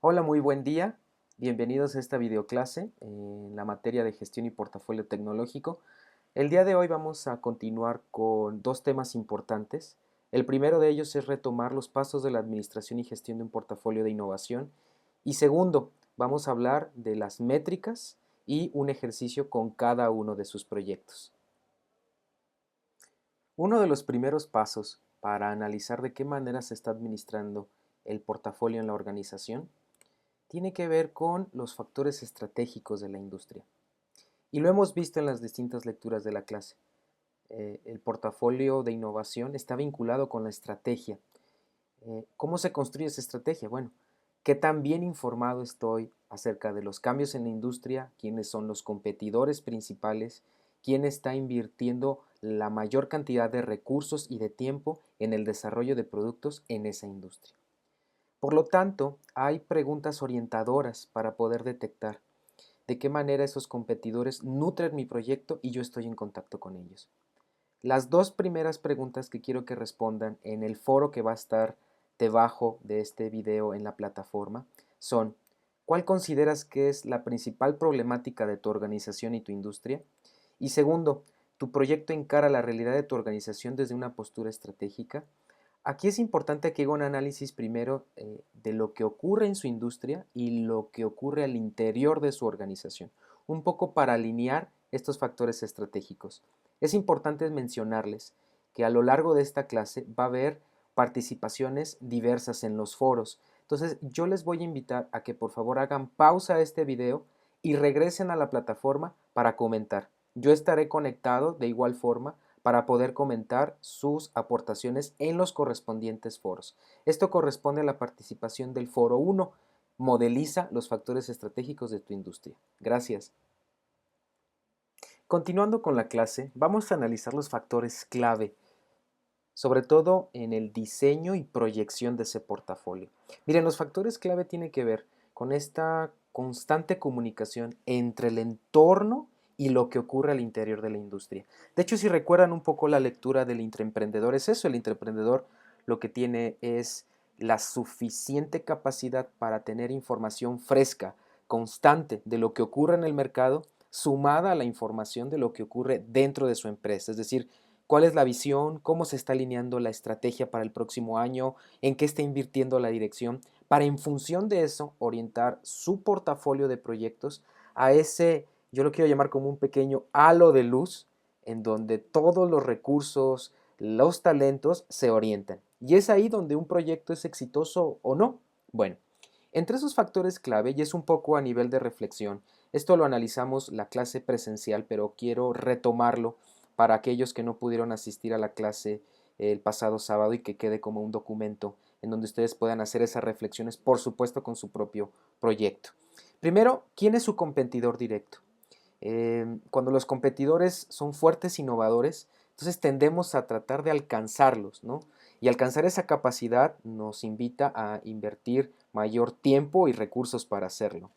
Hola, muy buen día. Bienvenidos a esta videoclase en la materia de gestión y portafolio tecnológico. El día de hoy vamos a continuar con dos temas importantes. El primero de ellos es retomar los pasos de la administración y gestión de un portafolio de innovación. Y segundo, vamos a hablar de las métricas y un ejercicio con cada uno de sus proyectos. Uno de los primeros pasos para analizar de qué manera se está administrando el portafolio en la organización tiene que ver con los factores estratégicos de la industria. Y lo hemos visto en las distintas lecturas de la clase. El portafolio de innovación está vinculado con la estrategia. ¿Cómo se construye esa estrategia? Bueno, ¿qué tan bien informado estoy acerca de los cambios en la industria? ¿Quiénes son los competidores principales? ¿Quién está invirtiendo la mayor cantidad de recursos y de tiempo en el desarrollo de productos en esa industria? Por lo tanto, hay preguntas orientadoras para poder detectar de qué manera esos competidores nutren mi proyecto y yo estoy en contacto con ellos. Las dos primeras preguntas que quiero que respondan en el foro que va a estar debajo de este video en la plataforma son: ¿cuál consideras que es la principal problemática de tu organización y tu industria? Y segundo, ¿tu proyecto encara la realidad de tu organización desde una postura estratégica? Aquí es importante que haga un análisis primero de lo que ocurre en su industria y lo que ocurre al interior de su organización, un poco para alinear estos factores estratégicos. Es importante mencionarles que a lo largo de esta clase va a haber participaciones diversas en los foros. Entonces yo les voy a invitar a que por favor hagan pausa a este video y regresen a la plataforma para comentar. Yo estaré conectado de igual forma para poder comentar sus aportaciones en los correspondientes foros. Esto corresponde a la participación del foro 1. Modeliza los factores estratégicos de tu industria. Gracias. Continuando con la clase, vamos a analizar los factores clave, sobre todo en el diseño y proyección de ese portafolio. Miren, los factores clave tienen que ver con esta constante comunicación entre el entorno y lo que ocurre al interior de la industria. De hecho, si recuerdan un poco la lectura del intraemprendedor, es eso: el intraemprendedor lo que tiene es la suficiente capacidad para tener información fresca, constante de lo que ocurre en el mercado, sumada a la información de lo que ocurre dentro de su empresa. Es decir, cuál es la visión, cómo se está alineando la estrategia para el próximo año, en qué está invirtiendo la dirección, para en función de eso orientar su portafolio de proyectos a ese, yo lo quiero llamar como un pequeño halo de luz, en donde todos los recursos, los talentos se orientan. Y es ahí donde un proyecto es exitoso o no. Bueno, entre esos factores clave, y es un poco a nivel de reflexión, esto lo analizamos la clase presencial, pero quiero retomarlo para aquellos que no pudieron asistir a la clase el pasado sábado y que quede como un documento en donde ustedes puedan hacer esas reflexiones, por supuesto con su propio proyecto. Primero, ¿quién es su competidor directo? Cuando los competidores son fuertes, innovadores, entonces tendemos a tratar de alcanzarlos, ¿no? Y alcanzar esa capacidad nos invita a invertir mayor tiempo y recursos para hacerlo.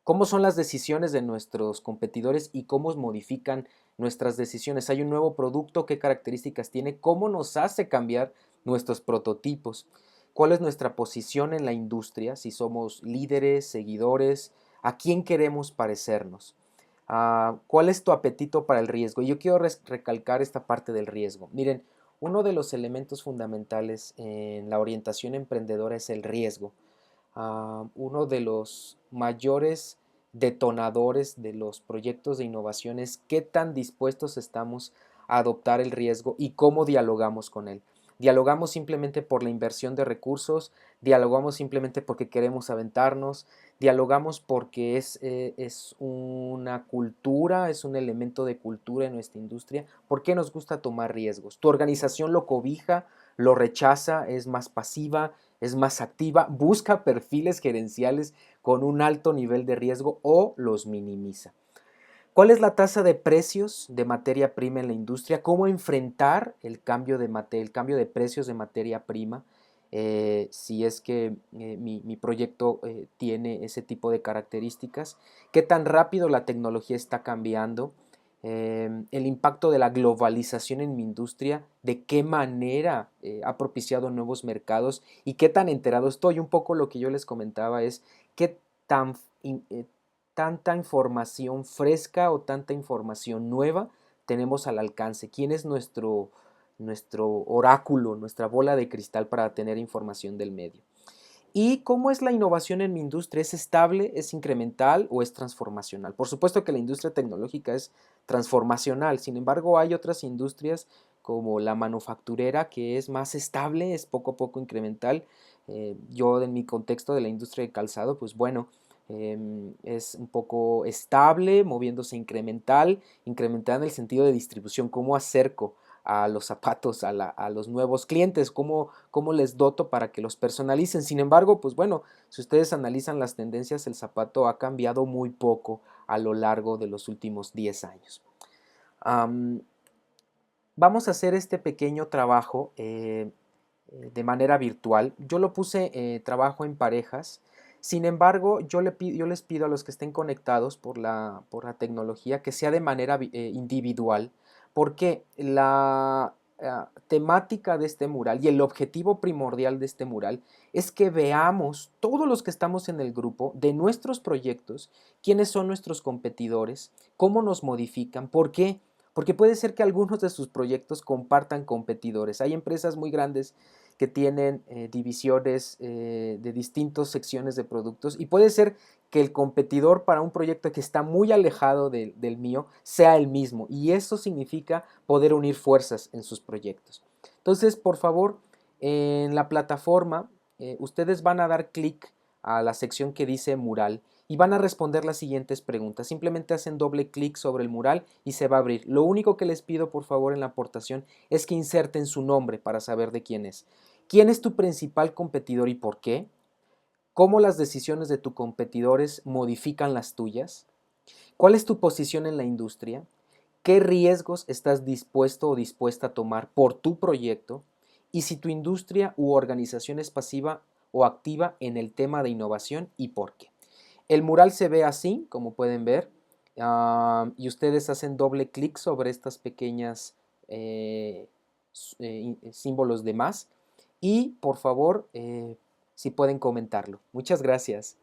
¿Cómo son las decisiones de nuestros competidores y cómo modifican nuestras decisiones? ¿Hay un nuevo producto? ¿Qué características tiene? ¿Cómo nos hace cambiar nuestros prototipos? ¿Cuál es nuestra posición en la industria? Si somos líderes, seguidores, ¿a quién queremos parecernos? ¿Cuál es tu apetito para el riesgo? Y yo quiero recalcar esta parte del riesgo. Miren, uno de los elementos fundamentales en la orientación emprendedora es el riesgo. Uno de los mayores detonadores de los proyectos de innovación es qué tan dispuestos estamos a adoptar el riesgo y cómo dialogamos con él. Dialogamos simplemente por la inversión de recursos, dialogamos simplemente porque queremos aventarnos, dialogamos porque es una cultura, es un elemento de cultura en nuestra industria. ¿Por qué nos gusta tomar riesgos? ¿Tu organización lo cobija, lo rechaza, es más pasiva, es más activa, busca perfiles gerenciales con un alto nivel de riesgo o los minimiza? ¿Cuál es la tasa de precios de materia prima en la industria? ¿Cómo enfrentar el cambio de precios de materia prima? Si es que mi proyecto tiene ese tipo de características. ¿Qué tan rápido la tecnología está cambiando? el impacto de la globalización en mi industria, de qué manera ha propiciado nuevos mercados y qué tan enterado estoy. Un poco lo que yo les comentaba es qué tan, tanta información fresca o tanta información nueva tenemos al alcance, quién es nuestro oráculo, nuestra bola de cristal para tener información del medio. ¿Y cómo es la innovación en mi industria? ¿Es estable, es incremental o es transformacional? Por supuesto que la industria tecnológica es transformacional, sin embargo hay otras industrias como la manufacturera que es más estable, es poco a poco incremental. Yo en mi contexto de la industria de calzado, pues bueno, es un poco estable, moviéndose incremental, incremental en el sentido de distribución, cómo acerco a los zapatos, a los nuevos clientes, cómo les doto para que los personalicen. Sin embargo, pues bueno, si ustedes analizan las tendencias, el zapato ha cambiado muy poco a lo largo de los últimos 10 años. Vamos a hacer este pequeño trabajo de manera virtual. Yo lo puse trabajo en parejas. Sin embargo, yo les pido a los que estén conectados por la tecnología que sea de manera individual, porque la temática de este mural y el objetivo primordial de este mural es que veamos todos los que estamos en el grupo de nuestros proyectos, quiénes son nuestros competidores, cómo nos modifican, por qué. Porque puede ser que algunos de sus proyectos compartan competidores. Hay empresas muy grandes que tienen divisiones de distintas secciones de productos y puede ser que el competidor para un proyecto que está muy alejado del mío sea el mismo y eso significa poder unir fuerzas en sus proyectos. Entonces, por favor, en la plataforma ustedes van a dar clic a la sección que dice mural y van a responder las siguientes preguntas. Simplemente hacen doble clic sobre el mural y se va a abrir. Lo único que les pido, por favor, en la aportación es que inserten su nombre para saber de quién es. ¿Quién es tu principal competidor y por qué? ¿Cómo las decisiones de tus competidores modifican las tuyas? ¿Cuál es tu posición en la industria? ¿Qué riesgos estás dispuesto o dispuesta a tomar por tu proyecto? Y si tu industria u organización es pasiva o activa en el tema de innovación y por qué. El mural se ve así, como pueden ver, y ustedes hacen doble clic sobre estas pequeñas símbolos de más y por favor, si pueden comentarlo. Muchas gracias.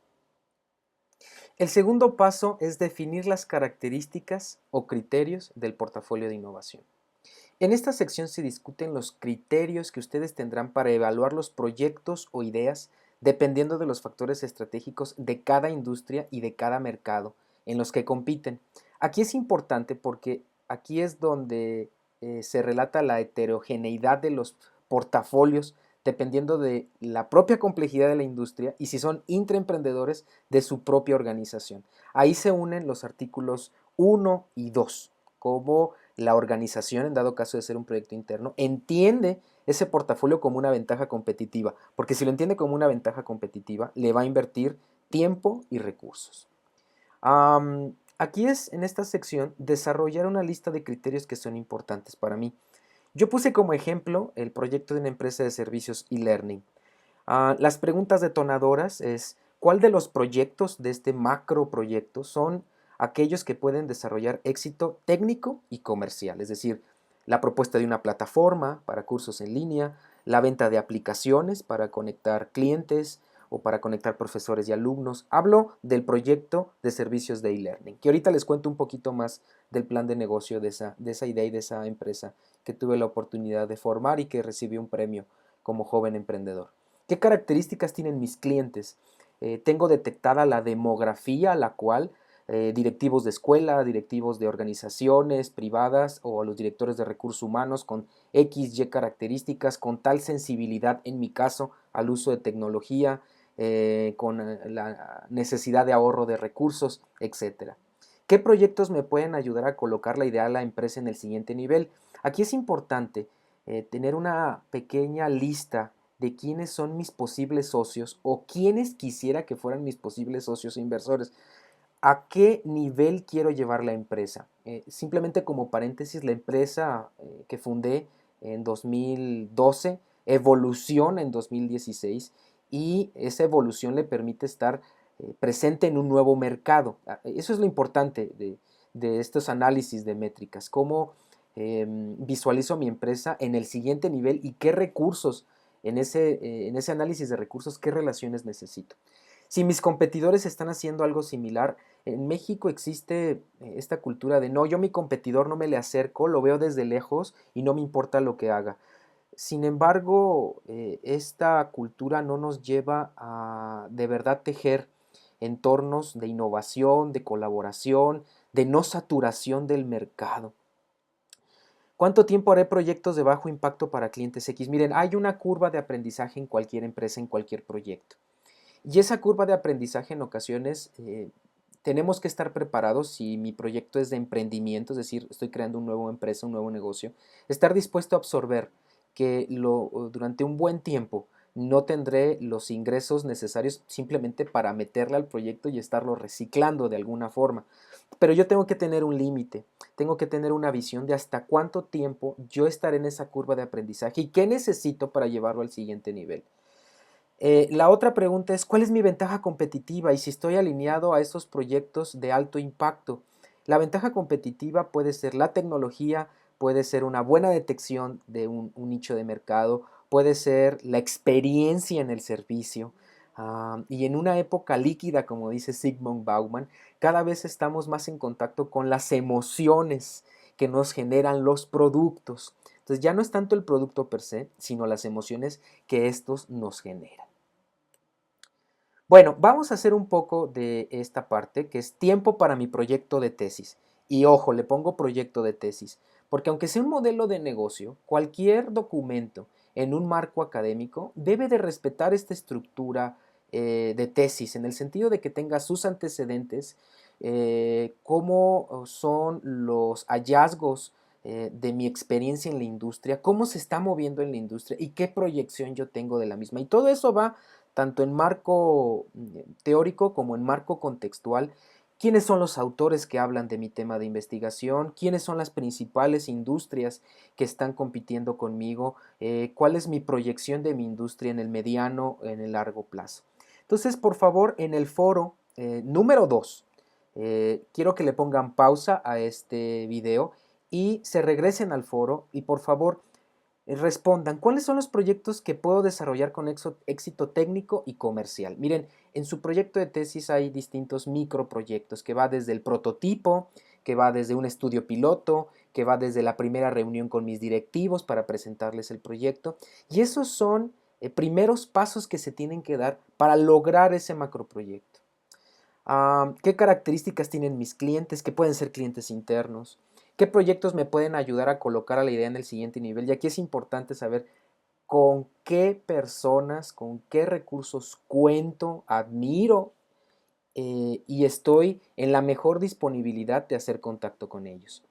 El segundo paso es definir las características o criterios del portafolio de innovación. En esta sección se discuten los criterios que ustedes tendrán para evaluar los proyectos o ideas dependiendo de los factores estratégicos de cada industria y de cada mercado en los que compiten. Aquí es importante porque aquí es donde se relata la heterogeneidad de los portafolios dependiendo de la propia complejidad de la industria y si son intraemprendedores de su propia organización. Ahí se unen los artículos 1 y 2, como la organización, en dado caso de ser un proyecto interno, entiende ese portafolio como una ventaja competitiva, porque si lo entiende como una ventaja competitiva, le va a invertir tiempo y recursos. Aquí es, en esta sección, desarrollar una lista de criterios que son importantes para mí. Yo puse como ejemplo el proyecto de una empresa de servicios e-learning. Las preguntas detonadoras es, ¿cuál de los proyectos de este macro proyecto son aquellos que pueden desarrollar éxito técnico y comercial? Es decir, la propuesta de una plataforma para cursos en línea, la venta de aplicaciones para conectar clientes o para conectar profesores y alumnos. Hablo del proyecto de servicios de e-learning, que ahorita les cuento un poquito más del plan de negocio de esa idea y de esa empresa que tuve la oportunidad de formar y que recibí un premio como joven emprendedor. ¿Qué características tienen mis clientes? Tengo detectada la demografía a la cual directivos de escuela, directivos de organizaciones privadas o los directores de recursos humanos con X, Y características, con tal sensibilidad en mi caso al uso de tecnología, con la necesidad de ahorro de recursos, etcétera. ¿Qué proyectos me pueden ayudar a colocar la idea de la empresa en el siguiente nivel? Aquí es importante tener una pequeña lista de quiénes son mis posibles socios o quiénes quisiera que fueran mis posibles socios e inversores. ¿A qué nivel quiero llevar la empresa? Simplemente como paréntesis, la empresa que fundé en 2012 evoluciona en 2016 y esa evolución le permite estar presente en un nuevo mercado. Eso es lo importante de estos análisis de métricas, cómo visualizo mi empresa en el siguiente nivel y qué recursos, en ese análisis de recursos, qué relaciones necesito. Si mis competidores están haciendo algo similar, en México existe esta cultura de no, yo a mi competidor no me le acerco, lo veo desde lejos y no me importa lo que haga. Sin embargo, esta cultura no nos lleva a de verdad tejer entornos de innovación, de colaboración, de no saturación del mercado. ¿Cuánto tiempo haré proyectos de bajo impacto para clientes X? Miren, hay una curva de aprendizaje en cualquier empresa, en cualquier proyecto. Y esa curva de aprendizaje en ocasiones tenemos que estar preparados si mi proyecto es de emprendimiento, es decir, estoy creando una nueva empresa, un nuevo negocio, estar dispuesto a absorber que durante un buen tiempo no tendré los ingresos necesarios simplemente para meterle al proyecto y estarlo reciclando de alguna forma. Pero yo tengo que tener un límite, tengo que tener una visión de hasta cuánto tiempo yo estaré en esa curva de aprendizaje y qué necesito para llevarlo al siguiente nivel. La otra pregunta es, ¿cuál es mi ventaja competitiva y si estoy alineado a esos proyectos de alto impacto? La ventaja competitiva puede ser la tecnología, puede ser una buena detección de un nicho de mercado, puede ser la experiencia en el servicio. Y en una época líquida, como dice Zygmunt Bauman, cada vez estamos más en contacto con las emociones que nos generan los productos. Entonces ya no es tanto el producto per se, sino las emociones que estos nos generan. Bueno, vamos a hacer un poco de esta parte, que es tiempo para mi proyecto de tesis. Y ojo, le pongo proyecto de tesis, porque aunque sea un modelo de negocio, cualquier documento en un marco académico debe de respetar esta estructura de tesis, en el sentido de que tenga sus antecedentes, cómo son los hallazgos de mi experiencia en la industria, cómo se está moviendo en la industria y qué proyección yo tengo de la misma. Y todo eso va tanto en marco teórico como en marco contextual. ¿Quiénes son los autores que hablan de mi tema de investigación? ¿Quiénes son las principales industrias que están compitiendo conmigo? ¿Cuál es mi proyección de mi industria en el mediano, en el largo plazo? Entonces, por favor, en el foro número 2, quiero que le pongan pausa a este video y se regresen al foro y por favor respondan, ¿cuáles son los proyectos que puedo desarrollar con éxito técnico y comercial? Miren, en su proyecto de tesis hay distintos microproyectos que va desde el prototipo, que va desde un estudio piloto, que va desde la primera reunión con mis directivos para presentarles el proyecto. Y esos son primeros pasos que se tienen que dar para lograr ese macroproyecto. ¿Qué características tienen mis clientes? ¿Qué pueden ser clientes internos? ¿Qué proyectos me pueden ayudar a colocar a la idea en el siguiente nivel? Y aquí es importante saber con qué personas, con qué recursos cuento, admiro y estoy en la mejor disponibilidad de hacer contacto con ellos.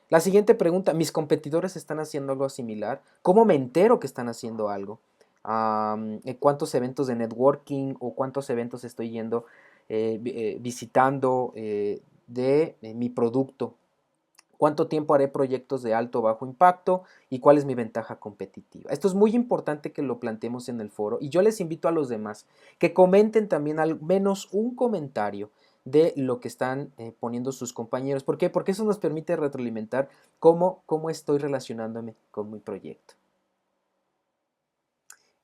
La siguiente pregunta, ¿mis competidores están haciendo algo similar? ¿Cómo me entero que están haciendo algo? ¿Cuántos eventos de networking o cuántos eventos estoy yendo visitando de mi producto? ¿Cuánto tiempo haré proyectos de alto o bajo impacto? ¿Y cuál es mi ventaja competitiva? Esto es muy importante que lo planteemos en el foro y yo les invito a los demás que comenten también al menos un comentario de lo que están poniendo sus compañeros. ¿Por qué? Porque eso nos permite retroalimentar cómo estoy relacionándome con mi proyecto.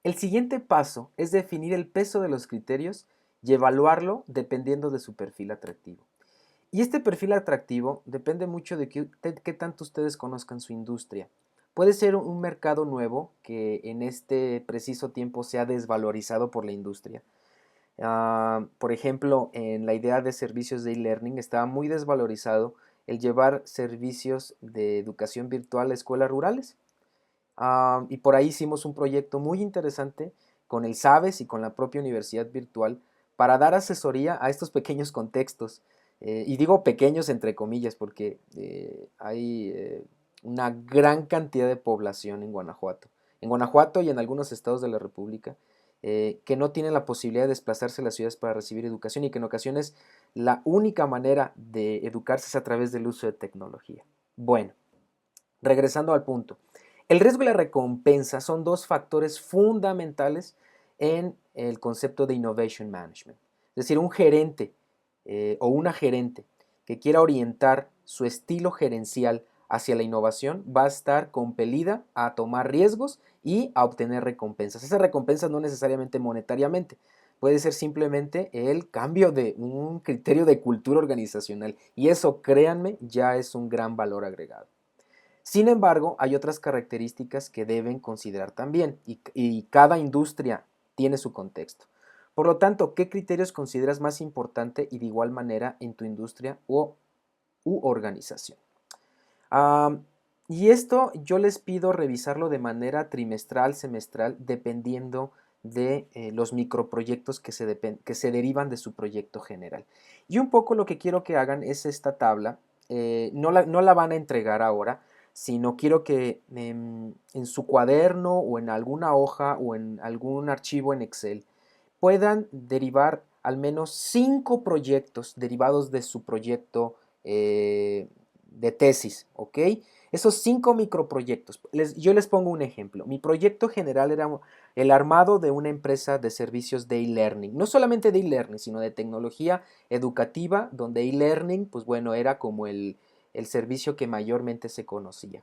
El siguiente paso es definir el peso de los criterios y evaluarlo dependiendo de su perfil atractivo. Y este perfil atractivo depende mucho de qué tanto ustedes conozcan su industria. Puede ser un mercado nuevo que en este preciso tiempo se ha desvalorizado por la industria. Por ejemplo, en la idea de servicios de e-learning estaba muy desvalorizado el llevar servicios de educación virtual a escuelas rurales. Y por ahí hicimos un proyecto muy interesante con el SABES y con la propia universidad virtual para dar asesoría a estos pequeños contextos. Y digo pequeños entre comillas porque hay una gran cantidad de población en Guanajuato. En Guanajuato y en algunos estados de la República que no tienen la posibilidad de desplazarse a las ciudades para recibir educación y que en ocasiones la única manera de educarse es a través del uso de tecnología. Bueno, regresando al punto. El riesgo y la recompensa son dos factores fundamentales en el concepto de Innovation Management. Es decir, un gerente o una gerente que quiera orientar su estilo gerencial hacia la innovación, va a estar compelida a tomar riesgos y a obtener recompensas. Esas recompensas no necesariamente monetariamente, puede ser simplemente el cambio de un criterio de cultura organizacional y eso, créanme, ya es un gran valor agregado. Sin embargo, hay otras características que deben considerar también y cada industria tiene su contexto. Por lo tanto, ¿qué criterios consideras más importante y de igual manera en tu industria u organización? Ah, y esto yo les pido revisarlo de manera trimestral, semestral, dependiendo de los microproyectos que se derivan de su proyecto general. Y un poco lo que quiero que hagan es esta tabla, no la van a entregar ahora, sino quiero que en su cuaderno o en alguna hoja o en algún archivo en Excel puedan derivar al menos 5 proyectos derivados de su proyecto de tesis, ¿ok? Esos 5 microproyectos. Yo les pongo un ejemplo. Mi proyecto general era el armado de una empresa de servicios de e-learning. No solamente de e-learning, sino de tecnología educativa, donde e-learning, pues bueno, era como el servicio que mayormente se conocía.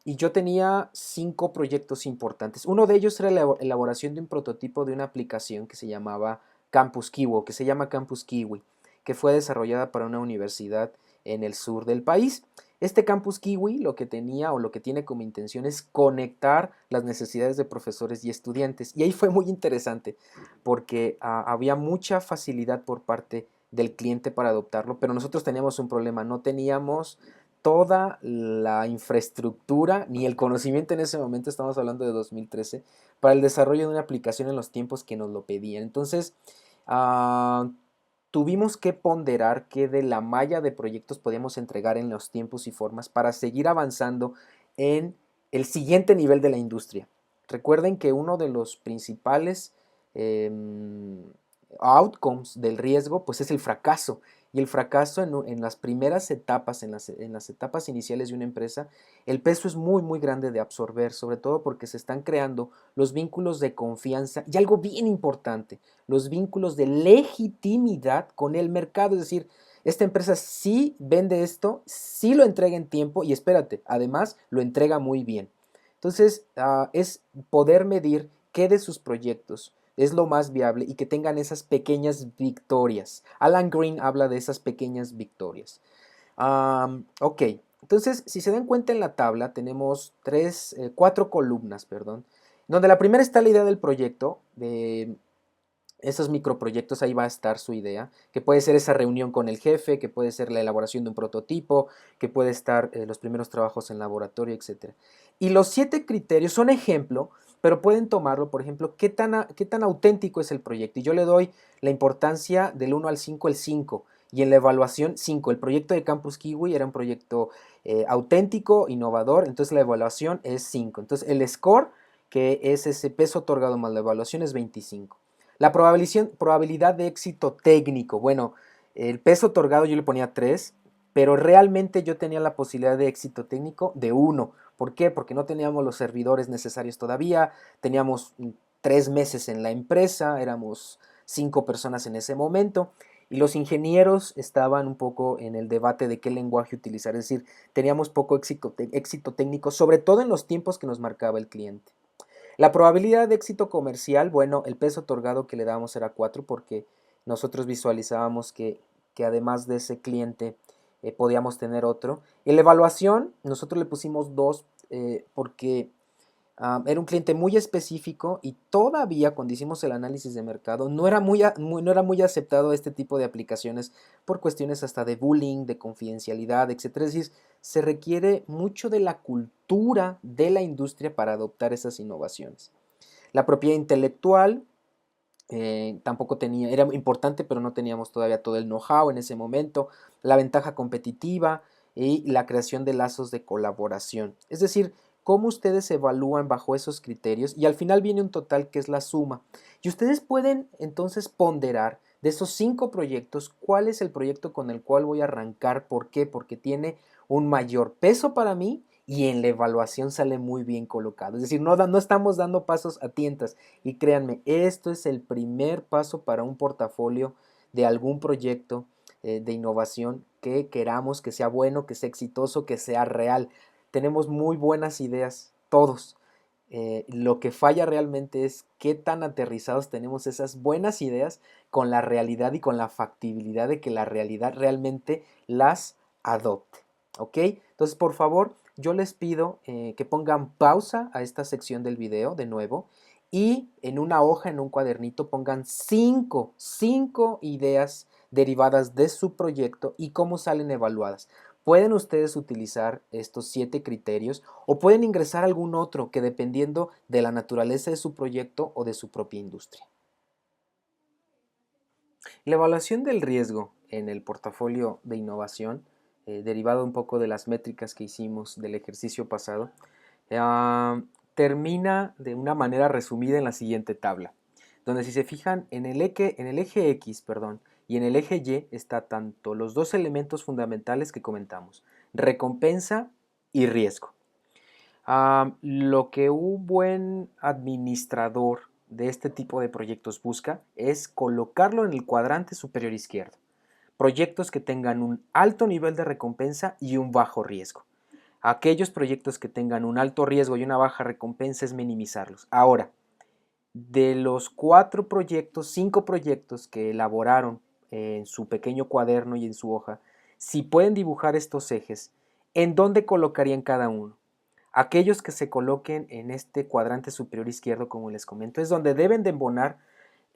Y yo tenía 5 proyectos importantes. Uno de ellos era la elaboración de un prototipo de una aplicación que se llamaba Campus Kiwi, que se llama Campus Kiwi, que fue desarrollada para una universidad en el sur del país. Este Campus Kiwi lo que tenía o lo que tiene como intención es conectar las necesidades de profesores y estudiantes. Y ahí fue muy interesante porque había mucha facilidad por parte del cliente para adoptarlo, pero nosotros teníamos un problema, no teníamos toda la infraestructura ni el conocimiento en ese momento, estamos hablando de 2013, para el desarrollo de una aplicación en los tiempos que nos lo pedían. Entonces, uh, tuvimos que ponderar qué de la malla de proyectos podíamos entregar en los tiempos y formas para seguir avanzando en el siguiente nivel de la industria. Recuerden que uno de los principales eh, outcomes del riesgo pues es el fracaso. Y el fracaso en las primeras etapas, en las etapas iniciales de una empresa, el peso es muy, muy grande de absorber, sobre todo porque se están creando los vínculos de confianza y algo bien importante, los vínculos de legitimidad con el mercado. Es decir, esta empresa sí vende esto, sí lo entrega en tiempo y espérate, además lo entrega muy bien. Entonces, es poder medir qué de sus proyectos es lo más viable y que tengan esas pequeñas victorias. Alan Green habla de esas pequeñas victorias. Ok, entonces si se dan cuenta en la tabla tenemos 4 columnas, perdón, donde la primera está la idea del proyecto, de esos microproyectos, ahí va a estar su idea, que puede ser esa reunión con el jefe, que puede ser la elaboración de un prototipo, que puede estar los primeros trabajos en laboratorio, etc. Y los 7 criterios son ejemplo, pero pueden tomarlo, por ejemplo, qué tan auténtico es el proyecto. Y yo le doy la importancia del 1 al 5, el 5. Y en la evaluación, 5. El proyecto de Campus Kiwi era un proyecto auténtico, innovador, entonces la evaluación es 5. Entonces el score, que es ese peso otorgado más la evaluación, es 25. La probabilidad de éxito técnico, bueno, el peso otorgado yo le ponía 3, pero realmente yo tenía la posibilidad de éxito técnico de 1. ¿Por qué? Porque no teníamos los servidores necesarios todavía, teníamos 3 meses en la empresa, éramos 5 personas en ese momento y los ingenieros estaban un poco en el debate de qué lenguaje utilizar, es decir, teníamos poco éxito técnico, sobre todo en los tiempos que nos marcaba el cliente. La probabilidad de éxito comercial, bueno, el peso otorgado que le dábamos era 4 porque nosotros visualizábamos que además de ese cliente podíamos tener otro. En la evaluación nosotros le pusimos 2 porque era un cliente muy específico y todavía cuando hicimos el análisis de mercado no era muy aceptado este tipo de aplicaciones por cuestiones hasta de bullying, de confidencialidad, etcétera. Es decir, se requiere mucho de la cultura de la industria para adoptar esas innovaciones. La propiedad intelectual tampoco tenía, era importante, pero no teníamos todavía todo el know-how en ese momento. La ventaja competitiva y la creación de lazos de colaboración. Es decir, cómo ustedes evalúan bajo esos criterios y al final viene un total que es la suma. Y ustedes pueden entonces ponderar de esos 5 proyectos cuál es el proyecto con el cual voy a arrancar. ¿Por qué? Porque tiene un mayor peso para mí y en la evaluación sale muy bien colocado. Es decir, no estamos dando pasos a tientas. Y créanme, esto es el primer paso para un portafolio de algún proyecto de innovación que queramos que sea bueno, que sea exitoso, que sea real. Tenemos muy buenas ideas, todos. Lo que falla realmente es qué tan aterrizados tenemos esas buenas ideas con la realidad y con la factibilidad de que la realidad realmente las adopte. ¿Ok? Entonces, por favor, yo les pido que pongan pausa a esta sección del video de nuevo y en una hoja, en un cuadernito, pongan cinco ideas derivadas de su proyecto y cómo salen evaluadas. Pueden ustedes utilizar estos 7 criterios o pueden ingresar algún otro que dependiendo de la naturaleza de su proyecto o de su propia industria. La evaluación del riesgo en el portafolio de innovación, derivado un poco de las métricas que hicimos del ejercicio pasado, uh, termina de una manera resumida en la siguiente tabla, donde si se fijan en el eje X, perdón, y en el eje Y está tanto los dos elementos fundamentales que comentamos, recompensa y riesgo. Lo que un buen administrador de este tipo de proyectos busca es colocarlo en el cuadrante superior izquierdo. Proyectos que tengan un alto nivel de recompensa y un bajo riesgo. Aquellos proyectos que tengan un alto riesgo y una baja recompensa es minimizarlos. Ahora, de los 4 proyectos, 5 proyectos que elaboraron en su pequeño cuaderno y en su hoja, si pueden dibujar estos ejes, ¿en dónde colocarían cada uno? Aquellos que se coloquen en este cuadrante superior izquierdo, como les comento, es donde deben de embonar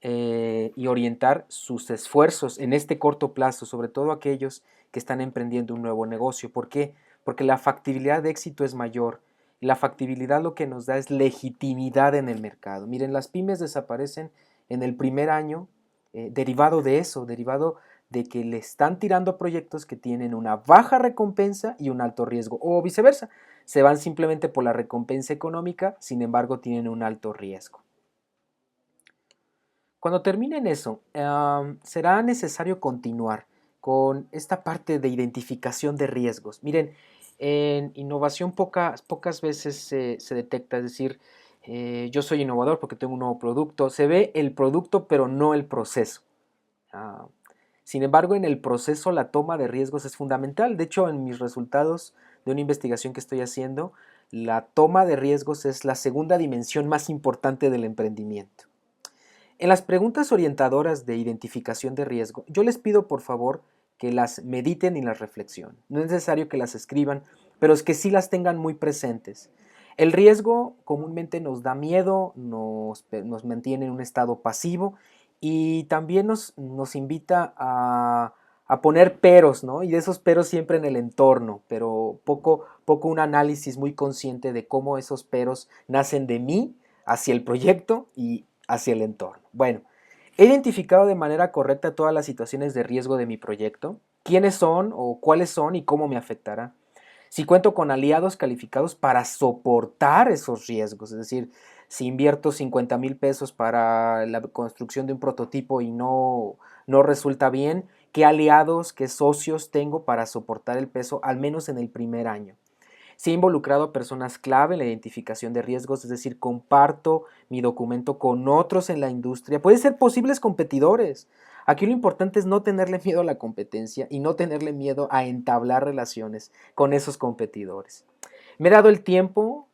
y orientar sus esfuerzos en este corto plazo, sobre todo aquellos que están emprendiendo un nuevo negocio. ¿Por qué? Porque la factibilidad de éxito es mayor. La factibilidad lo que nos da es legitimidad en el mercado. Miren, las pymes desaparecen en el primer año derivado de eso, derivado de que le están tirando proyectos que tienen una baja recompensa y un alto riesgo, o viceversa. Se van simplemente por la recompensa económica, sin embargo tienen un alto riesgo. Cuando terminen eso, será necesario continuar con esta parte de identificación de riesgos. Miren, en innovación pocas veces se detecta, es decir, yo soy innovador porque tengo un nuevo producto. Se ve el producto pero no el proceso. Ah, Sin embargo, en el proceso la toma de riesgos es fundamental. De hecho, en mis resultados de una investigación que estoy haciendo, la toma de riesgos es la segunda dimensión más importante del emprendimiento. En las preguntas orientadoras de identificación de riesgo, yo les pido por favor que las mediten y las reflexionen. No es necesario que las escriban, pero es que sí las tengan muy presentes. El riesgo comúnmente nos da miedo, nos mantiene en un estado pasivo y también nos invita a poner peros, ¿no? Y de esos peros siempre en el entorno, pero poco un análisis muy consciente de cómo esos peros nacen de mí hacia el proyecto y hacia el entorno. Bueno, he identificado de manera correcta todas las situaciones de riesgo de mi proyecto, quiénes son o cuáles son y cómo me afectará. Si cuento con aliados calificados para soportar esos riesgos, es decir, si invierto 50,000 pesos para la construcción de un prototipo y no resulta bien, ¿qué aliados, qué socios tengo para soportar el peso al menos en el primer año? Sí he involucrado a personas clave en la identificación de riesgos, es decir, comparto mi documento con otros en la industria, pueden ser posibles competidores. Aquí lo importante es no tenerle miedo a la competencia y no tenerle miedo a entablar relaciones con esos competidores. Me he dado el tiempo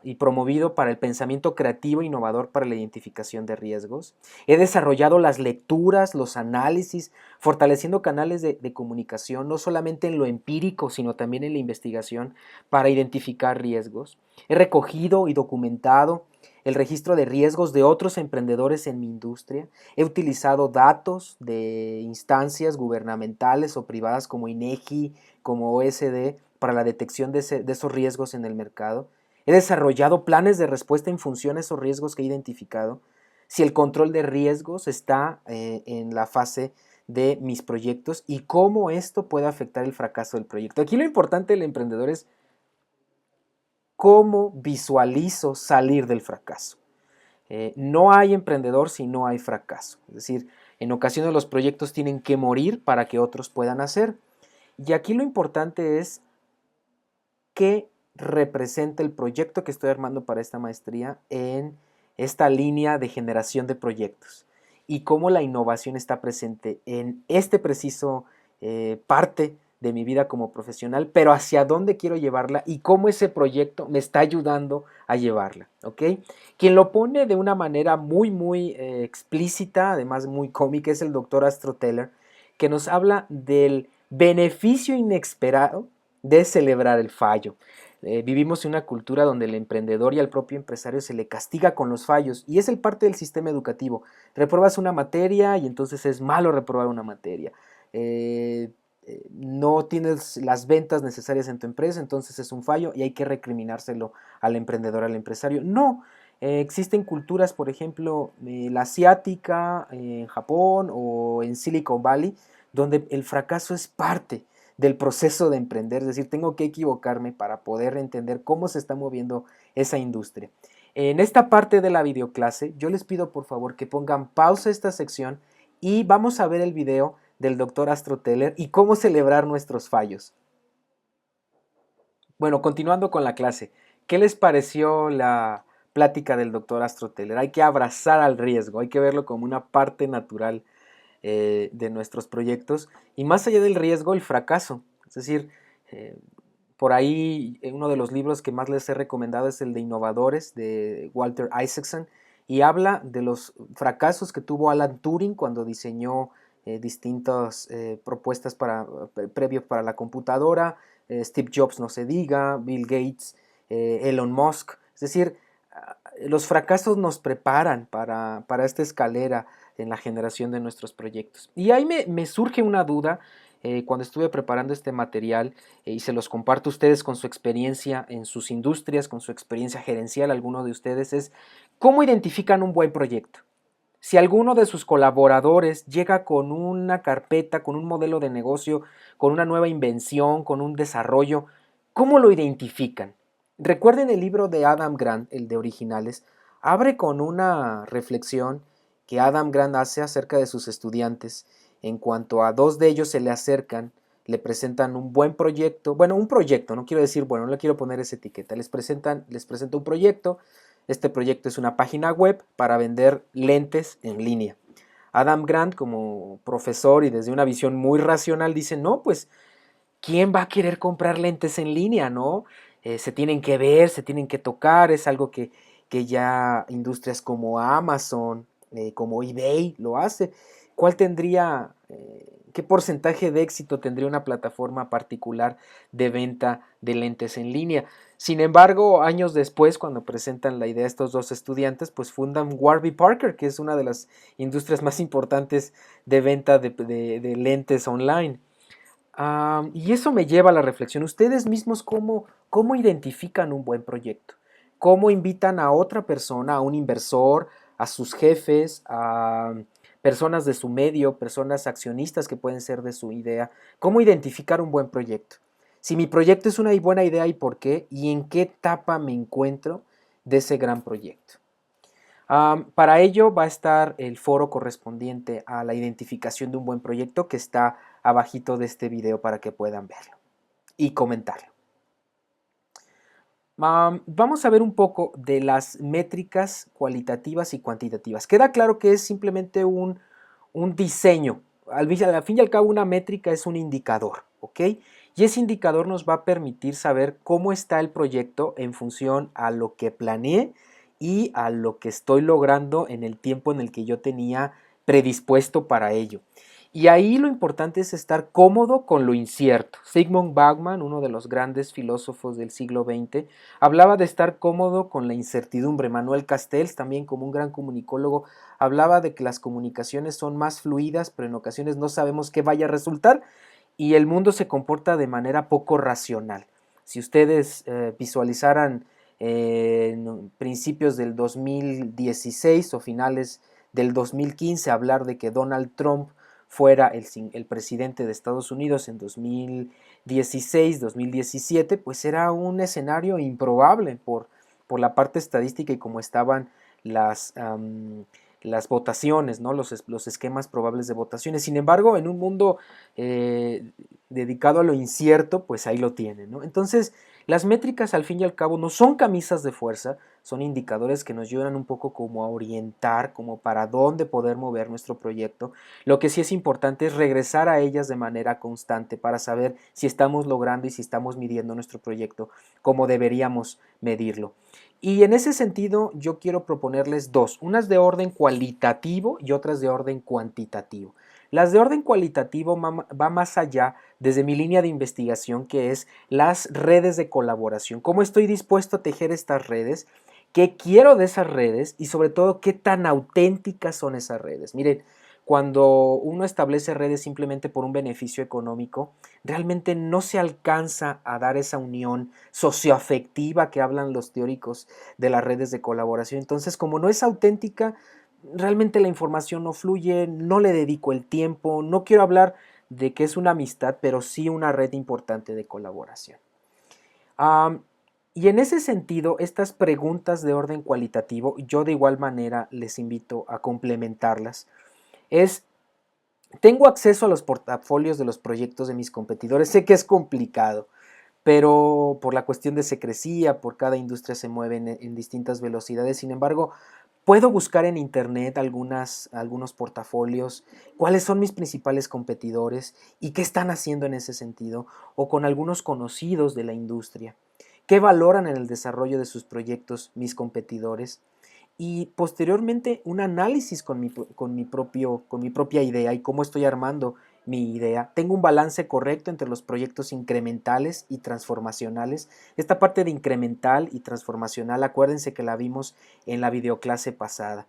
y promovido para el pensamiento creativo e innovador para la identificación de riesgos. He desarrollado las lecturas, los análisis, fortaleciendo canales de comunicación, no solamente en lo empírico, sino también en la investigación para identificar riesgos. He recogido y documentado el registro de riesgos de otros emprendedores en mi industria. He utilizado datos de instancias gubernamentales o privadas como INEGI, como OSD, para la detección de esos riesgos en el mercado. He desarrollado planes de respuesta en función a esos riesgos que he identificado. Si el control de riesgos está en la fase de mis proyectos y cómo esto puede afectar el fracaso del proyecto. Aquí lo importante del emprendedor es cómo visualizo salir del fracaso. No hay emprendedor si no hay fracaso. Es decir, en ocasiones los proyectos tienen que morir para que otros puedan hacer. Y aquí lo importante es qué representa el proyecto que estoy armando para esta maestría en esta línea de generación de proyectos. y cómo la innovación está presente en este preciso parte de mi vida como profesional, pero hacia dónde quiero llevarla y cómo ese proyecto me está ayudando a llevarla, ¿ok? Quien lo pone de una manera muy explícita, además muy cómica, es el doctor Astro Teller, que nos habla del beneficio inesperado de celebrar el fallo. Vivimos en una cultura donde el emprendedor y al propio empresario se le castiga con los fallos y es el parte del sistema educativo. Repruebas una materia y entonces es malo reprobar una materia. No tienes las ventas necesarias en tu empresa, entonces es un fallo y hay que recriminárselo al emprendedor, al empresario. No, existen culturas, por ejemplo, la asiática, en Japón o en Silicon Valley, donde el fracaso es parte del proceso de emprender, es decir, tengo que equivocarme para poder entender cómo se está moviendo esa industria. En esta parte de la videoclase, yo les pido por favor que pongan pausa a esta sección y vamos a ver el video del doctor Astro Teller y cómo celebrar nuestros fallos. Bueno, continuando con la clase, ¿qué les pareció la plática del doctor Astro Teller? Hay que abrazar al riesgo, hay que verlo como una parte natural de nuestros proyectos y más allá del riesgo, el fracaso. Es decir, por ahí uno de los libros que más les he recomendado es el de Innovadores de Walter Isaacson y habla de los fracasos que tuvo Alan Turing cuando diseñó distintas propuestas previos para la computadora, Steve Jobs no se diga, Bill Gates, Elon Musk. Es decir, los fracasos nos preparan para esta escalera en la generación de nuestros proyectos. Y ahí me surge una duda cuando estuve preparando este material y se los comparto a ustedes con su experiencia en sus industrias, con su experiencia gerencial, alguno de ustedes, es ¿cómo identifican un buen proyecto? Si alguno de sus colaboradores llega con una carpeta, con un modelo de negocio, con una nueva invención, con un desarrollo, ¿cómo lo identifican? Recuerden el libro de Adam Grant, el de Originales, abre con una reflexión que Adam Grant hace acerca de sus estudiantes. En cuanto a dos de ellos se le acercan, le presentan un buen proyecto, bueno, un proyecto, no quiero decir, bueno, no le quiero poner esa etiqueta, les presenta un proyecto. Este proyecto es una página web para vender lentes en línea. Adam Grant, como profesor y desde una visión muy racional, dice, no, pues, ¿quién va a querer comprar lentes en línea, no? Se tienen que ver, se tienen que tocar, es algo que ya industrias como Amazon, como eBay lo hace. ¿Cuál tendría, qué porcentaje de éxito tendría una plataforma particular de venta de lentes en línea? Sin embargo, años después, cuando presentan la idea a estos dos estudiantes, pues fundan Warby Parker, que es una de las industrias más importantes de venta de lentes online. Y eso me lleva a la reflexión. Ustedes mismos, ¿cómo identifican un buen proyecto? ¿Cómo invitan a otra persona, a un inversor, a sus jefes, a personas de su medio, personas accionistas que pueden ser de su idea? ¿Cómo identificar un buen proyecto? Si mi proyecto es una buena idea y por qué, y en qué etapa me encuentro de ese gran proyecto. Para ello va a estar el foro correspondiente a la identificación de un buen proyecto que está abajito de este video para que puedan verlo y comentarlo. Vamos a ver un poco de las métricas cualitativas y cuantitativas. Queda claro que es simplemente un diseño. Al fin y al cabo, una métrica es un indicador, ¿ok? Y ese indicador nos va a permitir saber cómo está el proyecto en función a lo que planeé y a lo que estoy logrando en el tiempo en el que yo tenía predispuesto para ello. Y ahí lo importante es estar cómodo con lo incierto. Zygmunt Bauman, uno de los grandes filósofos del siglo XX, hablaba de estar cómodo con la incertidumbre. Manuel Castells, también como un gran comunicólogo, hablaba de que las comunicaciones son más fluidas, pero en ocasiones no sabemos qué vaya a resultar y el mundo se comporta de manera poco racional. Si ustedes visualizaran en principios del 2016 o finales del 2015 hablar de que Donald Trump fuera el presidente de Estados Unidos en 2016, 2017, pues era un escenario improbable por la parte estadística y cómo estaban las votaciones, ¿no? los esquemas probables de votaciones. Sin embargo, en un mundo dedicado a lo incierto, pues ahí lo tienen, ¿no? Entonces, Las métricas al fin y al cabo no son camisas de fuerza, son indicadores que nos ayudan un poco como a orientar, como para dónde poder mover nuestro proyecto. Lo que sí es importante es regresar a ellas de manera constante para saber si estamos logrando y si estamos midiendo nuestro proyecto como deberíamos medirlo. Y en ese sentido yo quiero proponerles dos, unas de orden cualitativo y otras de orden cuantitativo. Las de orden cualitativo va más allá desde mi línea de investigación, que es las redes de colaboración. ¿Cómo estoy dispuesto a tejer estas redes? ¿Qué quiero de esas redes? Y sobre todo, ¿qué tan auténticas son esas redes? Miren, cuando uno establece redes simplemente por un beneficio económico, realmente no se alcanza a dar esa unión socioafectiva que hablan los teóricos de las redes de colaboración. Entonces, como no es auténtica, realmente la información no fluye, no le dedico el tiempo, no quiero hablar de que es una amistad, pero sí una red importante de colaboración. Um, y en ese sentido, estas preguntas de orden cualitativo, yo de igual manera les invito a complementarlas. Es, tengo acceso a los portafolios de los proyectos de mis competidores, sé que es complicado, pero por la cuestión de secrecía, por cada industria se mueve en distintas velocidades. Sin embargo, puedo buscar en internet algunos portafolios, cuáles son mis principales competidores y qué están haciendo en ese sentido, o con algunos conocidos de la industria. ¿Qué valoran en el desarrollo de sus proyectos mis competidores? Y posteriormente un análisis con mi propia idea y cómo estoy armando mi idea. Tengo un balance correcto entre los proyectos incrementales y transformacionales. Esta parte de incremental y transformacional, acuérdense que la vimos en la videoclase pasada.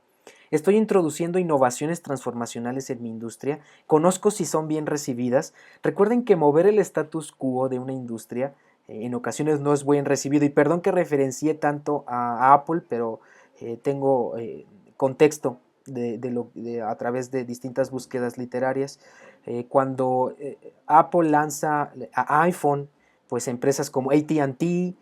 Estoy introduciendo innovaciones transformacionales en mi industria. Conozco si son bien recibidas. Recuerden que mover el status quo de una industria en ocasiones no es bien recibido. Y perdón que referencié tanto a Apple, pero tengo contexto a través de distintas búsquedas literarias. Cuando Apple lanza a iPhone, pues empresas como AT&T,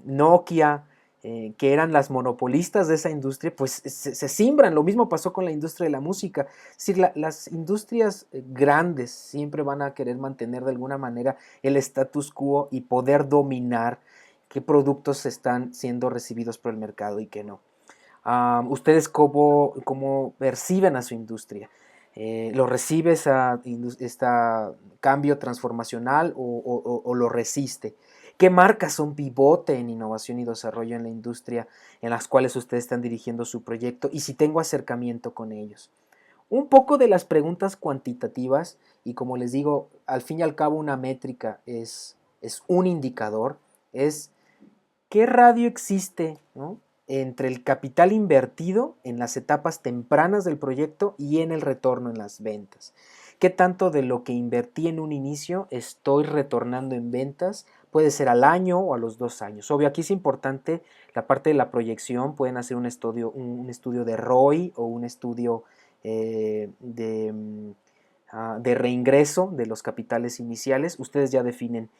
Nokia, que eran las monopolistas de esa industria, pues se simbran. Lo mismo pasó con la industria de la música. Es decir, las industrias grandes siempre van a querer mantener de alguna manera el status quo y poder dominar qué productos están siendo recibidos por el mercado y qué no. ¿Ustedes cómo perciben a su industria? ¿Lo recibe este cambio transformacional o lo resiste? ¿Qué marcas son pivote en innovación y desarrollo en la industria en las cuales ustedes están dirigiendo su proyecto? Y si tengo acercamiento con ellos. Un poco de las preguntas cuantitativas, y como les digo, al fin y al cabo una métrica es un indicador, es qué radio existe, ¿no?, entre el capital invertido en las etapas tempranas del proyecto y en el retorno en las ventas. ¿Qué tanto de lo que invertí en un inicio estoy retornando en ventas? Puede ser al año o a los 2 años. Obvio, aquí es importante la parte de la proyección. Pueden hacer un estudio de ROI o un estudio de reingreso de los capitales iniciales. Ustedes ya definen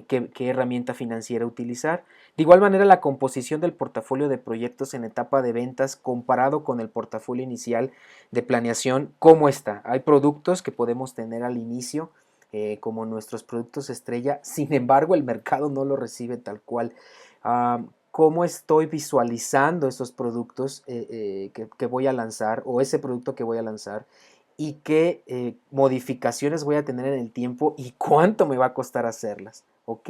qué herramienta financiera utilizar. De igual manera, la composición del portafolio de proyectos en etapa de ventas comparado con el portafolio inicial de planeación, ¿cómo está? Hay productos que podemos tener al inicio como nuestros productos estrella, sin embargo el mercado no lo recibe tal cual. ¿Cómo estoy visualizando esos productos que voy a lanzar o ese producto que voy a lanzar? Y qué modificaciones voy a tener en el tiempo y cuánto me va a costar hacerlas, ¿ok?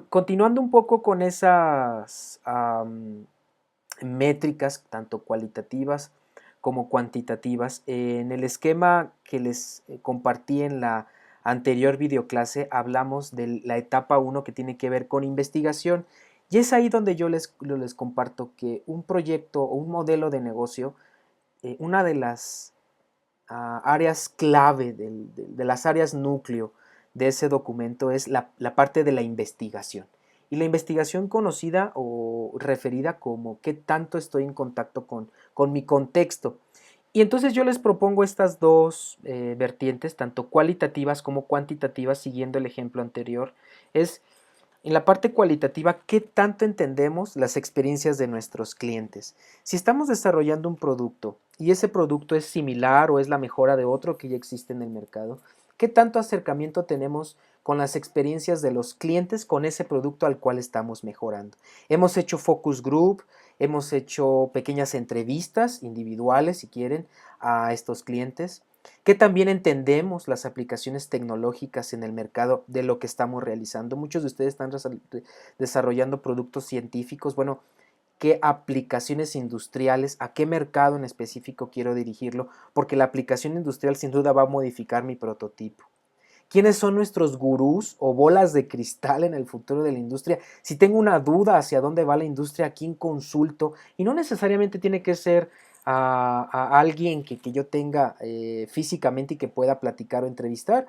Continuando un poco con esas métricas, tanto cualitativas como cuantitativas, en el esquema que les compartí en la anterior videoclase hablamos de la etapa 1 que tiene que ver con investigación, y es ahí donde yo les comparto que un proyecto o un modelo de negocio, una de las áreas clave, de las áreas núcleo de ese documento es la parte de la investigación. Y la investigación conocida o referida como qué tanto estoy en contacto con mi contexto. Y entonces yo les propongo estas dos vertientes, tanto cualitativas como cuantitativas, siguiendo el ejemplo anterior. Es en la parte cualitativa, ¿qué tanto entendemos las experiencias de nuestros clientes? Si estamos desarrollando un producto y ese producto es similar o es la mejora de otro que ya existe en el mercado, ¿Qué tanto acercamiento tenemos con las experiencias de los clientes con ese producto al cual estamos mejorando? Hemos hecho focus group, hemos hecho pequeñas entrevistas individuales, si quieren, a estos clientes. ¿Qué también entendemos las aplicaciones tecnológicas en el mercado de lo que estamos realizando? Muchos de ustedes están desarrollando productos científicos. Bueno, ¿qué aplicaciones industriales, a qué mercado en específico quiero dirigirlo? Porque la aplicación industrial sin duda va a modificar mi prototipo. ¿Quiénes son nuestros gurús o bolas de cristal en el futuro de la industria? Si tengo una duda hacia dónde va la industria, ¿a quién consulto? Y no necesariamente tiene que ser a alguien que yo tenga físicamente y que pueda platicar o entrevistar.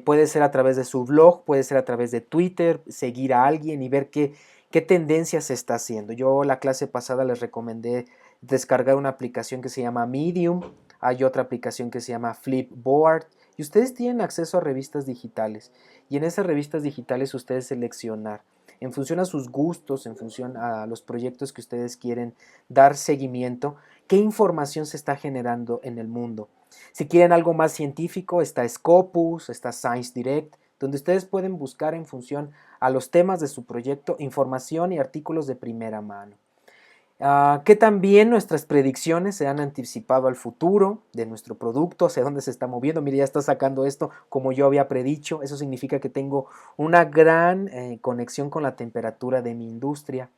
Puede ser a través de su blog, puede ser a través de Twitter, seguir a alguien y ver qué tendencia se está haciendo. Yo la clase pasada les recomendé descargar una aplicación que se llama Medium, hay otra aplicación que se llama Flipboard, y ustedes tienen acceso a revistas digitales, y en esas revistas digitales ustedes seleccionar en función a sus gustos, en función a los proyectos que ustedes quieren dar seguimiento, qué información se está generando en el mundo. Si quieren algo más científico, está Scopus, está Science Direct, donde ustedes pueden buscar en función a los temas de su proyecto información y artículos de primera mano. Que también nuestras predicciones se han anticipado al futuro de nuestro producto, hacia dónde se está moviendo. Mire, ya está sacando esto como yo había predicho. Eso significa que tengo una gran conexión con la temperatura de mi industria.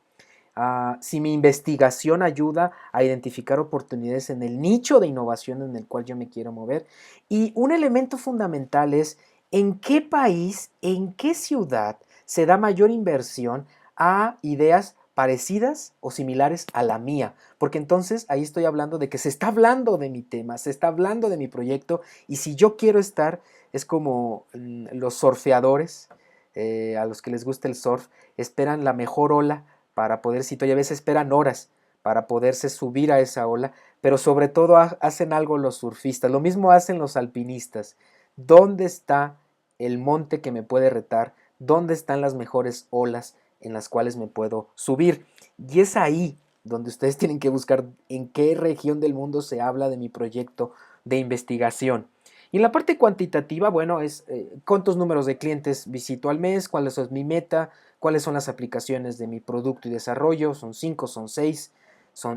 Si mi investigación ayuda a identificar oportunidades en el nicho de innovación en el cual yo me quiero mover. Y un elemento fundamental es en qué país, en qué ciudad se da mayor inversión a ideas parecidas o similares a la mía, porque entonces ahí estoy hablando de que se está hablando de mi tema, se está hablando de mi proyecto, y si yo quiero estar, es como los surfeadores, a los que les gusta el surf, esperan la mejor ola para poder citar, y a veces esperan horas para poderse subir a esa ola, pero sobre todo hacen algo los surfistas, lo mismo hacen los alpinistas. ¿Dónde está el monte que me puede retar? ¿Dónde están las mejores olas en las cuales me puedo subir? Y es ahí donde ustedes tienen que buscar en qué región del mundo se habla de mi proyecto de investigación. Y en la parte cuantitativa, bueno, es cuántos números de clientes visito al mes, cuál es mi meta, cuáles son las aplicaciones de mi producto y desarrollo, son 5, son 6,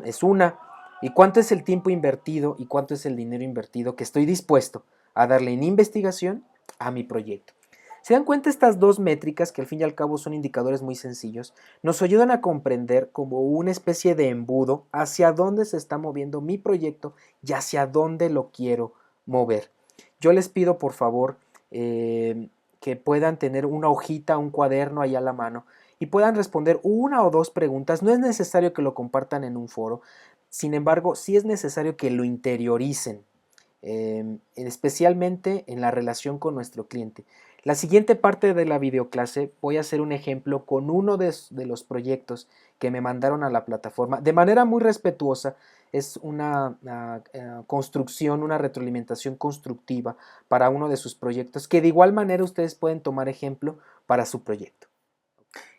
es una, y cuánto es el tiempo invertido y cuánto es el dinero invertido que estoy dispuesto a darle en investigación a mi proyecto. ¿Se dan cuenta estas dos métricas, que al fin y al cabo son indicadores muy sencillos, nos ayudan a comprender como una especie de embudo hacia dónde se está moviendo mi proyecto y hacia dónde lo quiero mover? Yo les pido por favor que puedan tener una hojita, un cuaderno ahí a la mano y puedan responder una o dos preguntas. No es necesario que lo compartan en un foro, sin embargo, sí es necesario que lo interioricen, especialmente en la relación con nuestro cliente. La siguiente parte de la videoclase voy a hacer un ejemplo con uno de los proyectos que me mandaron a la plataforma de manera muy respetuosa. Es una construcción, una retroalimentación constructiva para uno de sus proyectos, que de igual manera ustedes pueden tomar ejemplo para su proyecto.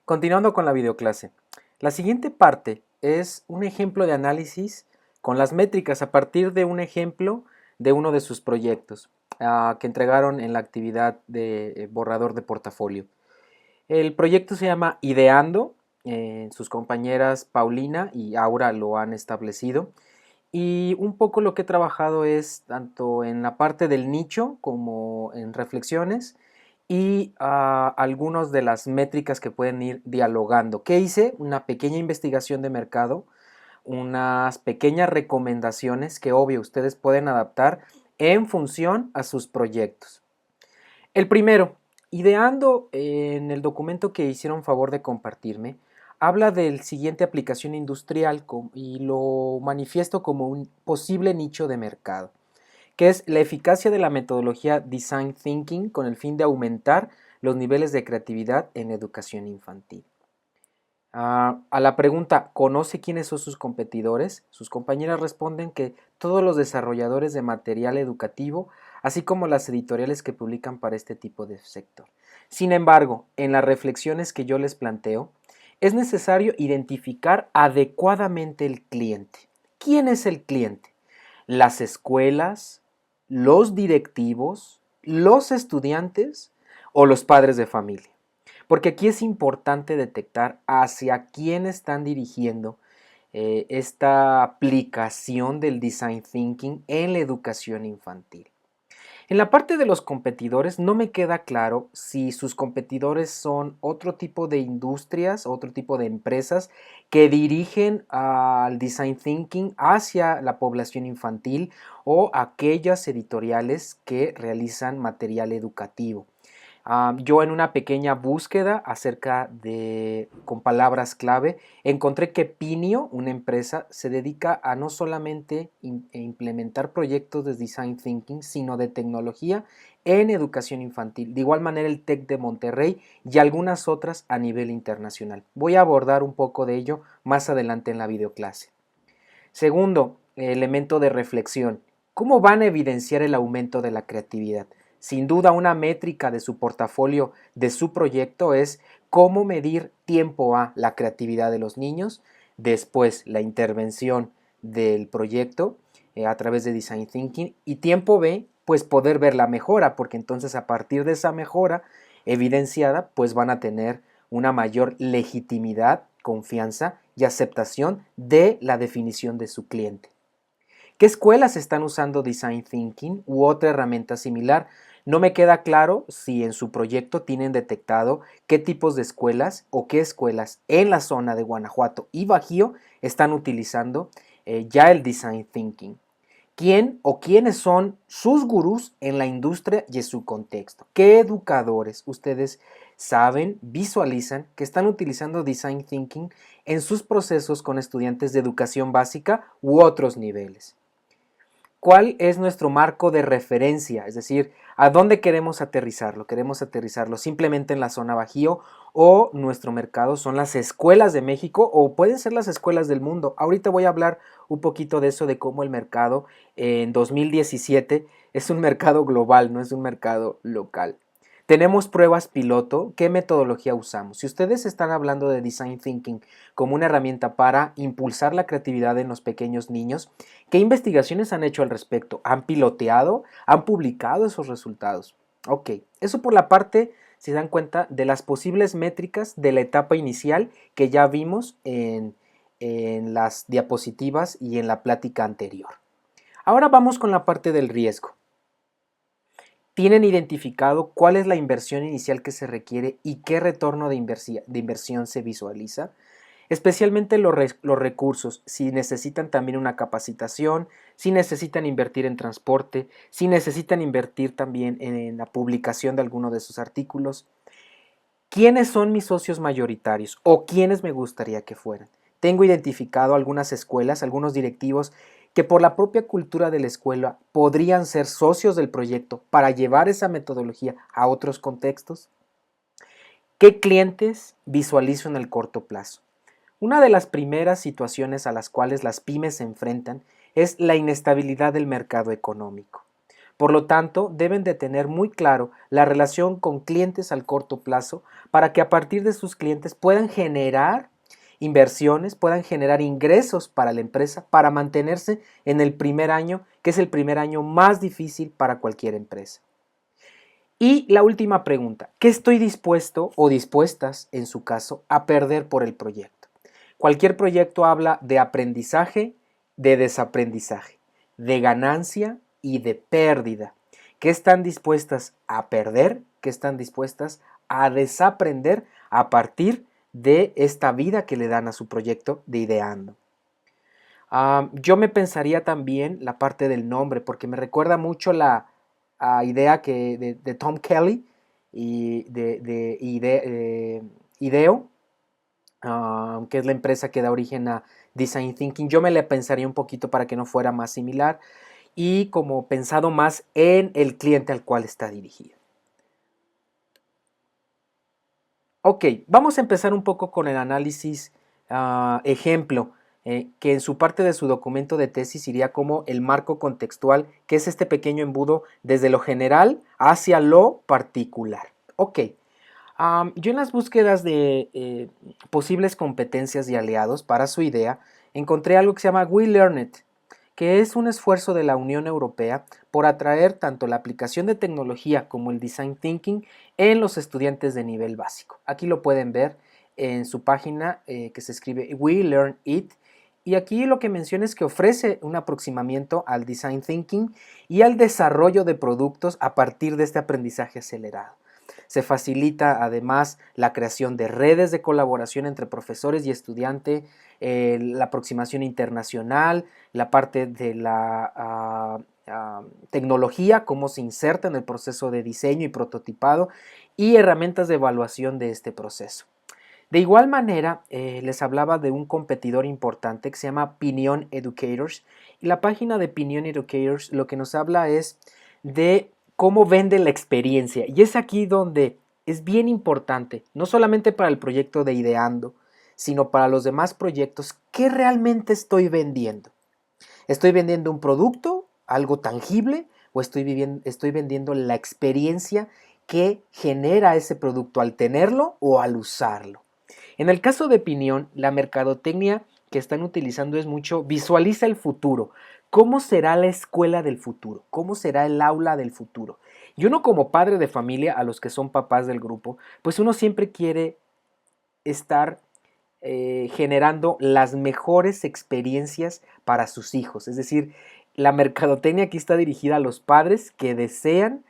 Continuando con la videoclase, la siguiente parte es un ejemplo de análisis con las métricas a partir de un ejemplo de uno de sus proyectos que entregaron en la actividad de borrador de portafolio. El proyecto se llama Ideando, sus compañeras Paulina y Aura lo han establecido, y un poco lo que he trabajado es tanto en la parte del nicho como en reflexiones y algunas de las métricas que pueden ir dialogando. ¿Qué hice? Una pequeña investigación de mercado, unas pequeñas recomendaciones que obvio ustedes pueden adaptar en función a sus proyectos. El primero, ideando en el documento que hicieron favor de compartirme, habla del siguiente aplicación industrial y lo manifiesto como un posible nicho de mercado, que es la eficacia de la metodología Design Thinking con el fin de aumentar los niveles de creatividad en educación infantil. A la pregunta, ¿conoce quiénes son sus competidores? Sus compañeras responden que todos los desarrolladores de material educativo, así como las editoriales que publican para este tipo de sector. Sin embargo, en las reflexiones que yo les planteo, es necesario identificar adecuadamente el cliente. ¿Quién es el cliente? Las escuelas, los directivos, los estudiantes o los padres de familia. Porque aquí es importante detectar hacia quién están dirigiendo esta aplicación del design thinking en la educación infantil. En la parte de los competidores no me queda claro si sus competidores son otro tipo de industrias, otro tipo de empresas que dirigen al design thinking hacia la población infantil o aquellas editoriales que realizan material educativo. Yo en una pequeña búsqueda acerca de, con palabras clave, encontré que Pinio, una empresa, se dedica a no solamente implementar proyectos de design thinking, sino de tecnología en educación infantil. De igual manera el TEC de Monterrey y algunas otras a nivel internacional. Voy a abordar un poco de ello más adelante en la videoclase. Segundo, elemento de reflexión. ¿Cómo van a evidenciar el aumento de la creatividad? Sin duda, una métrica de su portafolio, de su proyecto, es cómo medir tiempo A, la creatividad de los niños, después la intervención del proyecto a través de Design Thinking y tiempo B, pues poder ver la mejora, porque entonces a partir de esa mejora evidenciada, pues van a tener una mayor legitimidad, confianza y aceptación de la definición de su cliente. ¿Qué escuelas están usando Design Thinking u otra herramienta similar? No me queda claro si en su proyecto tienen detectado qué tipos de escuelas o qué escuelas en la zona de Guanajuato y Bajío están utilizando ya el Design Thinking. ¿Quién o quiénes son sus gurús en la industria y en su contexto? ¿Qué educadores ustedes saben, visualizan que están utilizando Design Thinking en sus procesos con estudiantes de educación básica u otros niveles? ¿Cuál es nuestro marco de referencia? Es decir, ¿a dónde queremos aterrizarlo? ¿Queremos aterrizarlo simplemente en la zona Bajío o nuestro mercado son las escuelas de México o pueden ser las escuelas del mundo? Ahorita voy a hablar un poquito de eso, de cómo el mercado en 2017 es un mercado global, no es un mercado local. Tenemos pruebas piloto. ¿Qué metodología usamos? Si ustedes están hablando de Design Thinking como una herramienta para impulsar la creatividad en los pequeños niños, ¿qué investigaciones han hecho al respecto? ¿Han piloteado? ¿Han publicado esos resultados? Ok, eso por la parte, si se dan cuenta, de las posibles métricas de la etapa inicial que ya vimos en las diapositivas y en la plática anterior. Ahora vamos con la parte del riesgo. ¿Tienen identificado cuál es la inversión inicial que se requiere y qué retorno de inversión se visualiza? Especialmente los recursos, si necesitan también una capacitación, si necesitan invertir en transporte, si necesitan invertir también en la publicación de alguno de sus artículos. ¿Quiénes son mis socios mayoritarios o quiénes me gustaría que fueran? Tengo identificado algunas escuelas, algunos directivos que por la propia cultura de la escuela podrían ser socios del proyecto para llevar esa metodología a otros contextos. ¿Qué clientes visualizo en el corto plazo? Una de las primeras situaciones a las cuales las pymes se enfrentan es la inestabilidad del mercado económico. Por lo tanto, deben de tener muy claro la relación con clientes al corto plazo para que a partir de sus clientes puedan generar inversiones, puedan generar ingresos para la empresa para mantenerse en el primer año, que es el primer año más difícil para cualquier empresa. Y la última pregunta, ¿qué estoy dispuesto o dispuestas, en su caso, a perder por el proyecto? Cualquier proyecto habla de aprendizaje, de desaprendizaje, de ganancia y de pérdida. ¿Qué están dispuestas a perder? ¿Qué están dispuestas a desaprender a partir de esta vida que le dan a su proyecto de ideando? Yo me pensaría también la parte del nombre, porque me recuerda mucho la idea de Tom Kelly y de IDEO, que es la empresa que da origen a Design Thinking. Yo me la pensaría un poquito para que no fuera más similar y como pensado más en el cliente al cual está dirigido. Ok, vamos a empezar un poco con el análisis ejemplo, que en su parte de su documento de tesis iría como el marco contextual, que es este pequeño embudo desde lo general hacia lo particular. Ok, yo en las búsquedas de posibles competencias y aliados para su idea, encontré algo que se llama We Learn It, que es un esfuerzo de la Unión Europea por atraer tanto la aplicación de tecnología como el design thinking en los estudiantes de nivel básico. Aquí lo pueden ver en su página que se escribe We Learn It, y aquí lo que menciona es que ofrece un aproximamiento al design thinking y al desarrollo de productos a partir de este aprendizaje acelerado. Se facilita además la creación de redes de colaboración entre profesores y estudiantes, la aproximación internacional, la parte de la tecnología, cómo se inserta en el proceso de diseño y prototipado, y herramientas de evaluación de este proceso. De igual manera, les hablaba de un competidor importante que se llama Pinion Educators, y la página de Pinion Educators lo que nos habla es de cómo vende la experiencia, y es aquí donde es bien importante, no solamente para el proyecto de Ideando, sino para los demás proyectos. ¿Qué realmente estoy vendiendo? ¿Estoy vendiendo un producto, algo tangible, o estoy vendiendo la experiencia que genera ese producto al tenerlo o al usarlo? En el caso de Pinion, la mercadotecnia que están utilizando es mucho visualiza el futuro. ¿Cómo será la escuela del futuro? ¿Cómo será el aula del futuro? Y uno como padre de familia, a los que son papás del grupo, pues uno siempre quiere estar generando las mejores experiencias para sus hijos. Es decir, la mercadotecnia aquí está dirigida a los padres que desean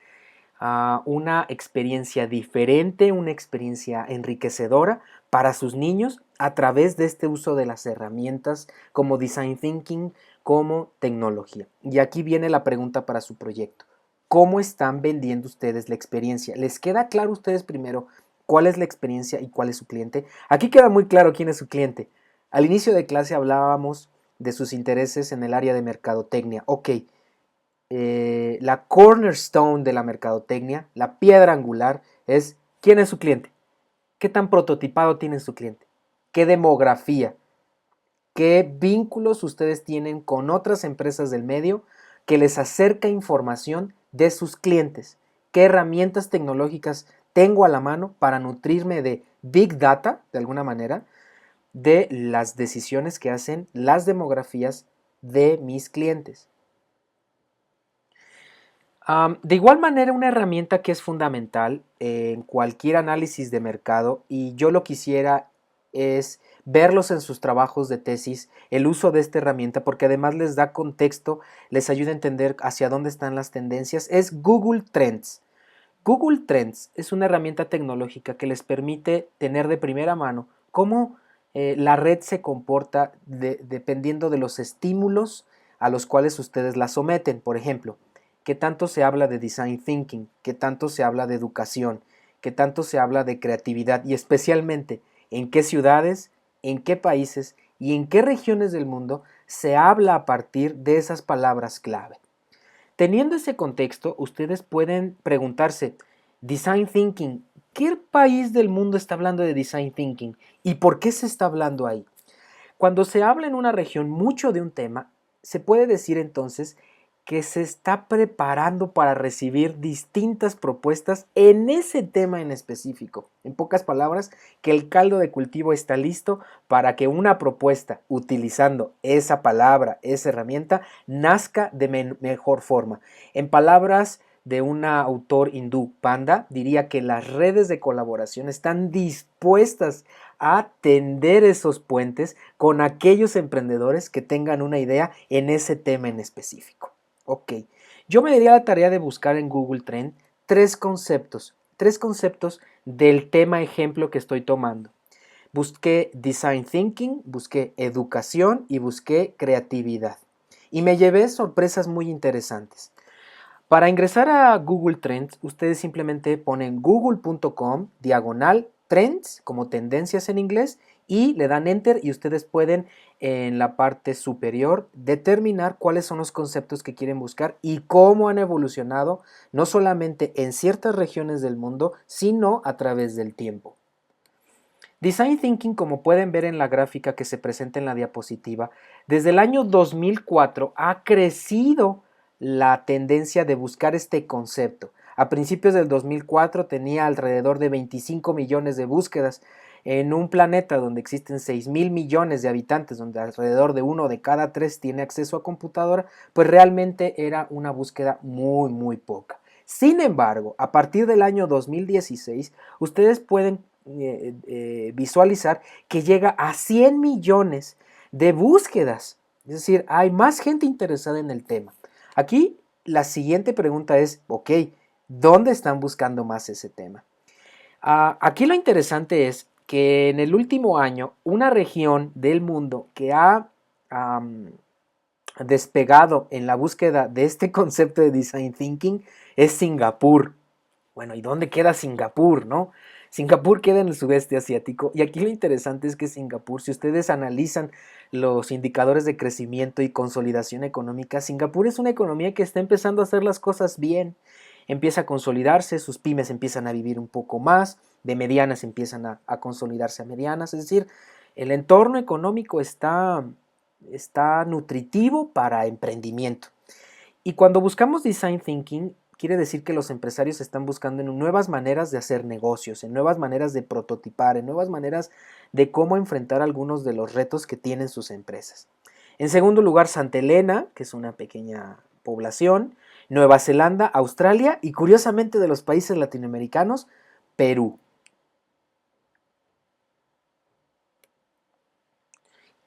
una experiencia diferente, una experiencia enriquecedora para sus niños a través de este uso de las herramientas como design thinking, como tecnología. Y aquí viene la pregunta para su proyecto. ¿Cómo están vendiendo ustedes la experiencia? ¿Les queda claro a ustedes primero cuál es la experiencia y cuál es su cliente? Aquí queda muy claro quién es su cliente. Al inicio de clase hablábamos de sus intereses en el área de mercadotecnia. Ok, la cornerstone de la mercadotecnia, la piedra angular, es quién es su cliente, qué tan prototipado tiene su cliente, qué demografía, qué vínculos ustedes tienen con otras empresas del medio que les acerca información de sus clientes, qué herramientas tecnológicas tengo a la mano para nutrirme de big data, de alguna manera, de las decisiones que hacen las demografías de mis clientes. De igual manera, una herramienta que es fundamental en cualquier análisis de mercado, y yo lo quisiera es verlos en sus trabajos de tesis, el uso de esta herramienta, porque además les da contexto, les ayuda a entender hacia dónde están las tendencias, es Google Trends. Google Trends es una herramienta tecnológica que les permite tener de primera mano cómo la red se comporta dependiendo de los estímulos a los cuales ustedes la someten. Por ejemplo, qué tanto se habla de design thinking, qué tanto se habla de educación, qué tanto se habla de creatividad, y especialmente en qué ciudades, en qué países y en qué regiones del mundo se habla a partir de esas palabras clave. Teniendo ese contexto, ustedes pueden preguntarse, Design Thinking, ¿qué país del mundo está hablando de Design Thinking? ¿Y por qué se está hablando ahí? Cuando se habla en una región mucho de un tema, se puede decir entonces que se está preparando para recibir distintas propuestas en ese tema en específico. En pocas palabras, que el caldo de cultivo está listo para que una propuesta utilizando esa palabra, esa herramienta, nazca de mejor forma. En palabras de un autor hindú, Panda, diría que las redes de colaboración están dispuestas a tender esos puentes con aquellos emprendedores que tengan una idea en ese tema en específico. Ok, yo me daría la tarea de buscar en Google Trend tres conceptos del tema ejemplo que estoy tomando. Busqué Design Thinking, busqué educación y busqué creatividad. Y me llevé sorpresas muy interesantes. Para ingresar a Google Trends, ustedes simplemente ponen google.com/trends, como tendencias en inglés, y le dan enter, y ustedes pueden en la parte superior determinar cuáles son los conceptos que quieren buscar y cómo han evolucionado, no solamente en ciertas regiones del mundo, sino a través del tiempo. Design Thinking, como pueden ver en la gráfica que se presenta en la diapositiva, desde el año 2004 ha crecido la tendencia de buscar este concepto. A principios del 2004 tenía alrededor de 25 millones de búsquedas. en un planeta donde existen 6.000 millones de habitantes, donde alrededor de 1 de cada 3 tiene acceso a computadora, pues realmente era una búsqueda muy, muy poca. Sin embargo, a partir del año 2016, ustedes pueden visualizar que llega a 100 millones de búsquedas. Es decir, hay más gente interesada en el tema. Aquí la siguiente pregunta es, ok, ¿dónde están buscando más ese tema? Aquí lo interesante es que en el último año, una región del mundo que ha despegado en la búsqueda de este concepto de design thinking es Singapur. Bueno, ¿y dónde queda Singapur, no? Singapur queda en el sudeste asiático y aquí lo interesante es que Singapur, si ustedes analizan los indicadores de crecimiento y consolidación económica, Singapur es una economía que está empezando a hacer las cosas bien, empieza a consolidarse, sus pymes empiezan a vivir un poco más, de medianas empiezan a consolidarse a medianas, es decir, el entorno económico está nutritivo para emprendimiento. Y cuando buscamos design thinking, quiere decir que los empresarios están buscando en nuevas maneras de hacer negocios, en nuevas maneras de prototipar, en nuevas maneras de cómo enfrentar algunos de los retos que tienen sus empresas. En segundo lugar, Santa Elena, que es una pequeña población, Nueva Zelanda, Australia y curiosamente de los países latinoamericanos, Perú.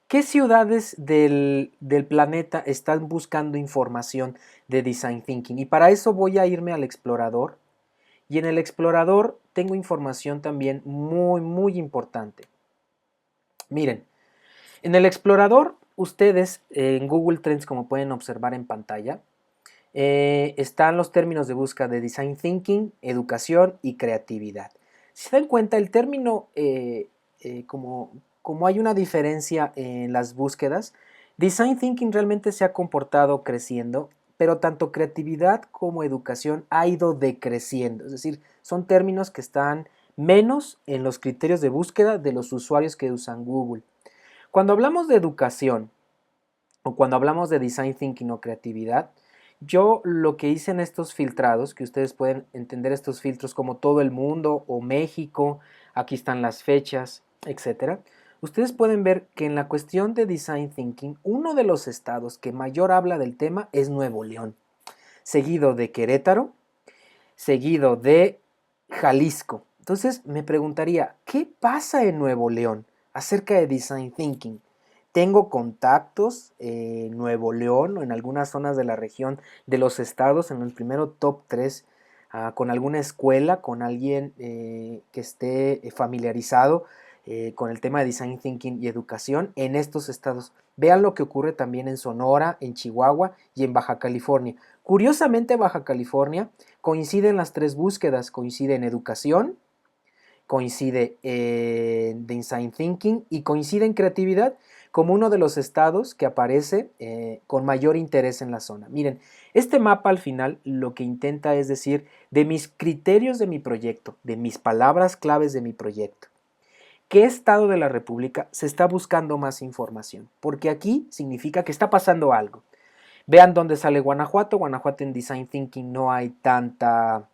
¿Qué ciudades del planeta están buscando información de Design Thinking? Y para eso voy a irme al explorador. Y en el explorador tengo información también muy, muy importante. Miren, en el explorador ustedes en Google Trends, como pueden observar en pantalla, están los términos de búsqueda de Design Thinking, educación y creatividad. Si se dan cuenta, el término, como hay una diferencia en las búsquedas, Design Thinking realmente se ha comportado creciendo, pero tanto creatividad como educación ha ido decreciendo. Es decir, son términos que están menos en los criterios de búsqueda de los usuarios que usan Google. Cuando hablamos de educación o cuando hablamos de Design Thinking o creatividad, yo lo que hice en estos filtrados, que ustedes pueden entender estos filtros como todo el mundo o México, aquí están las fechas, etcétera. Ustedes pueden ver que en la cuestión de Design Thinking, uno de los estados que mayor habla del tema es Nuevo León, seguido de Querétaro, seguido de Jalisco. Entonces me preguntaría, ¿qué pasa en Nuevo León acerca de Design Thinking? Tengo contactos en Nuevo León o en algunas zonas de la región de los estados, en el primero top 3, con alguna escuela, con alguien que esté familiarizado con el tema de Design Thinking y educación en estos estados. Vean lo que ocurre también en Sonora, en Chihuahua y en Baja California. Curiosamente, Baja California coincide en las tres búsquedas, coincide en educación, coincide en Design Thinking y coincide en creatividad como uno de los estados que aparece con mayor interés en la zona. Miren, este mapa al final lo que intenta es decir, de mis criterios de mi proyecto, de mis palabras claves de mi proyecto, ¿qué estado de la República se está buscando más información? Porque aquí significa que está pasando algo. Vean dónde sale Guanajuato. Guanajuato en Design Thinking no hay tanta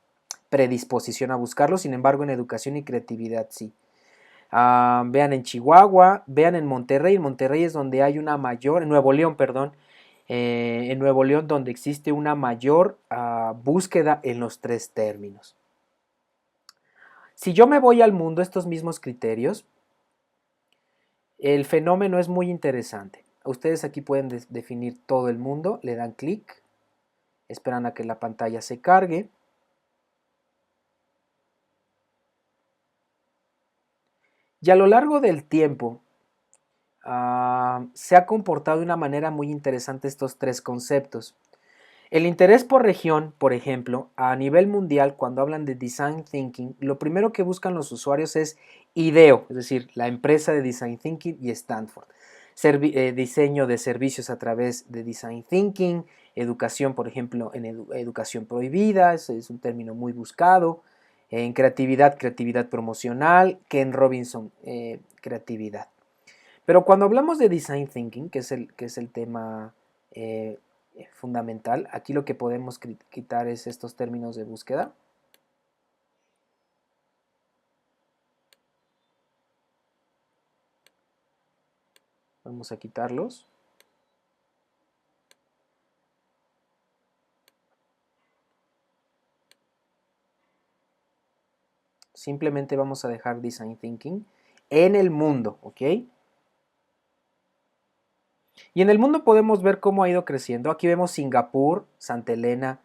predisposición a buscarlo, sin embargo en educación y creatividad sí. Vean en Chihuahua, vean en Monterrey es donde hay una mayor, en Nuevo León, perdón, en Nuevo León donde existe una mayor búsqueda en los tres términos. Si yo me voy al mundo, estos mismos criterios, el fenómeno es muy interesante. Ustedes aquí pueden definir todo el mundo, le dan clic, esperan a que la pantalla se cargue. Y a lo largo del tiempo se ha comportado de una manera muy interesante estos tres conceptos. El interés por región, por ejemplo, a nivel mundial, cuando hablan de Design Thinking, lo primero que buscan los usuarios es IDEO, es decir, la empresa de Design Thinking y Stanford. Diseño de servicios a través de Design Thinking, educación, por ejemplo, en educación prohibida, ese es un término muy buscado. En creatividad, creatividad promocional, Ken Robinson, creatividad. Pero cuando hablamos de Design Thinking, que es el tema fundamental, aquí lo que podemos quitar es estos términos de búsqueda. Vamos a quitarlos. Simplemente vamos a dejar Design Thinking en el mundo, ¿ok? Y en el mundo podemos ver cómo ha ido creciendo. Aquí vemos Singapur, Santa Elena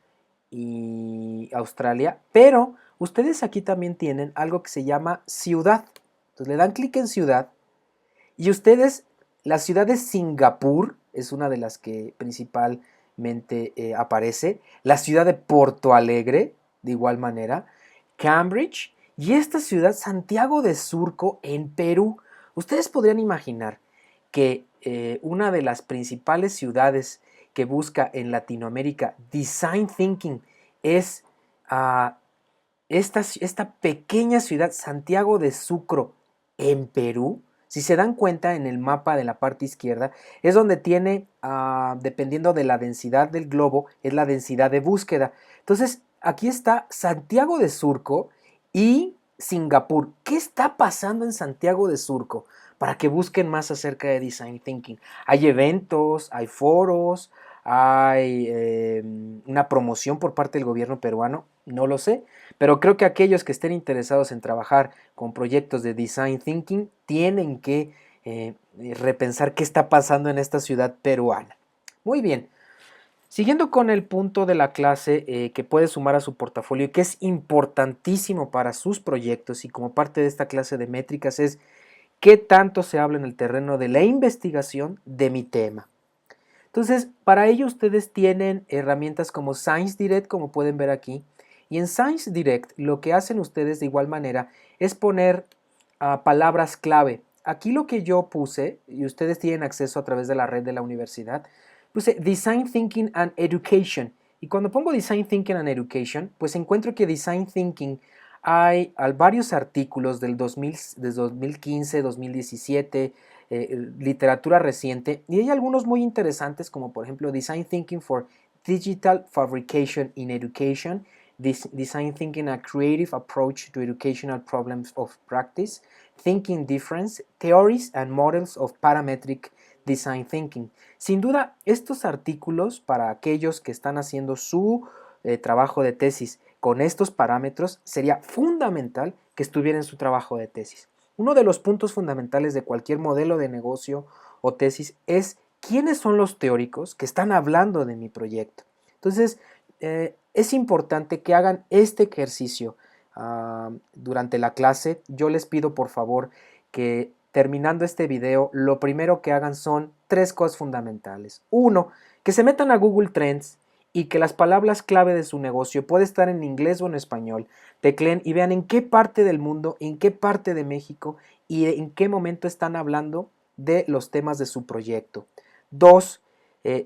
y Australia, pero ustedes aquí también tienen algo que se llama ciudad. Entonces le dan clic en ciudad y ustedes, la ciudad de Singapur es una de las que principalmente aparece, la ciudad de Porto Alegre, de igual manera, Cambridge y esta ciudad Santiago de Surco en Perú. Ustedes podrían imaginar que una de las principales ciudades que busca en Latinoamérica Design Thinking es esta pequeña ciudad Santiago de Sucro en Perú. Si se dan cuenta en el mapa de la parte izquierda, es donde tiene, dependiendo de la densidad del globo, es la densidad de búsqueda. Entonces, aquí está Santiago de Surco y Singapur. ¿Qué está pasando en Santiago de Surco? Para que busquen más acerca de Design Thinking. Hay eventos, hay foros, hay una promoción por parte del gobierno peruano, no lo sé, pero creo que aquellos que estén interesados en trabajar con proyectos de Design Thinking tienen que repensar qué está pasando en esta ciudad peruana. Muy bien. Siguiendo con el punto de la clase que puede sumar a su portafolio y que es importantísimo para sus proyectos y como parte de esta clase de métricas es qué tanto se habla en el terreno de la investigación de mi tema. Entonces, para ello ustedes tienen herramientas como Science Direct, como pueden ver aquí, y en Science Direct lo que hacen ustedes de igual manera es poner palabras clave. Aquí lo que yo puse, y ustedes tienen acceso a través de la red de la universidad, puse Design Thinking and Education. Y cuando pongo Design Thinking and Education, pues encuentro que Design Thinking hay varios artículos del 2015, 2017, literatura reciente, y hay algunos muy interesantes como por ejemplo Design Thinking for Digital Fabrication in Education, Design Thinking a Creative Approach to Educational Problems of Practice, Thinking Difference, Theories and Models of Parametric Design Thinking. Sin duda, estos artículos para aquellos que están haciendo su trabajo de tesis con estos parámetros sería fundamental que estuviera en su trabajo de tesis. Uno de los puntos fundamentales de cualquier modelo de negocio o tesis es quiénes son los teóricos que están hablando de mi proyecto. Entonces, es importante que hagan este ejercicio durante la clase. Yo les pido por favor que terminando este video, lo primero que hagan son 3 cosas fundamentales. 1, que se metan a Google Trends y que las palabras clave de su negocio puede estar en inglés o en español. Tecleen y vean en qué parte del mundo, en qué parte de México y en qué momento están hablando de los temas de su proyecto. 2,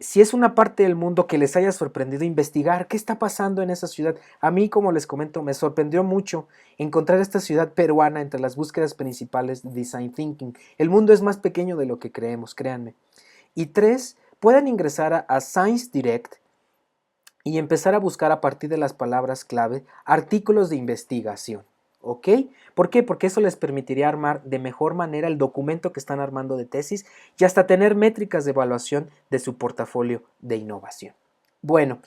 si es una parte del mundo que les haya sorprendido, investigar qué está pasando en esa ciudad. A mí, como les comento, me sorprendió mucho encontrar esta ciudad peruana entre las búsquedas principales de Design Thinking. El mundo es más pequeño de lo que creemos, créanme. Y 3, pueden ingresar a Science Direct y empezar a buscar a partir de las palabras clave artículos de investigación. ¿Ok? ¿Por qué? Porque eso les permitiría armar de mejor manera el documento que están armando de tesis y hasta tener métricas de evaluación de su portafolio de innovación. Bueno,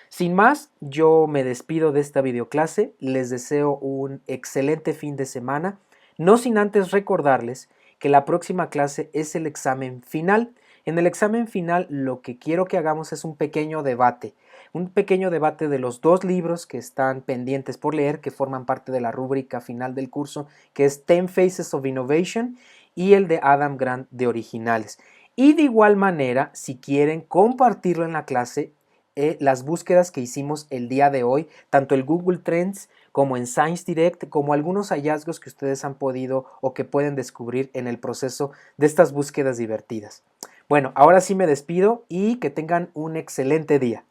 sin más, yo me despido de esta videoclase, les deseo un excelente fin de semana, no sin antes recordarles que la próxima clase es el examen final. En el examen final lo que quiero que hagamos es un pequeño debate de los 2 libros que están pendientes por leer, que forman parte de la rúbrica final del curso, que es 10 Phases of Innovation y el de Adam Grant de Originales. Y de igual manera, si quieren compartirlo en la clase, las búsquedas que hicimos el día de hoy, tanto el Google Trends como en Science Direct, como algunos hallazgos que ustedes han podido o que pueden descubrir en el proceso de estas búsquedas divertidas. Bueno, ahora sí me despido y que tengan un excelente día.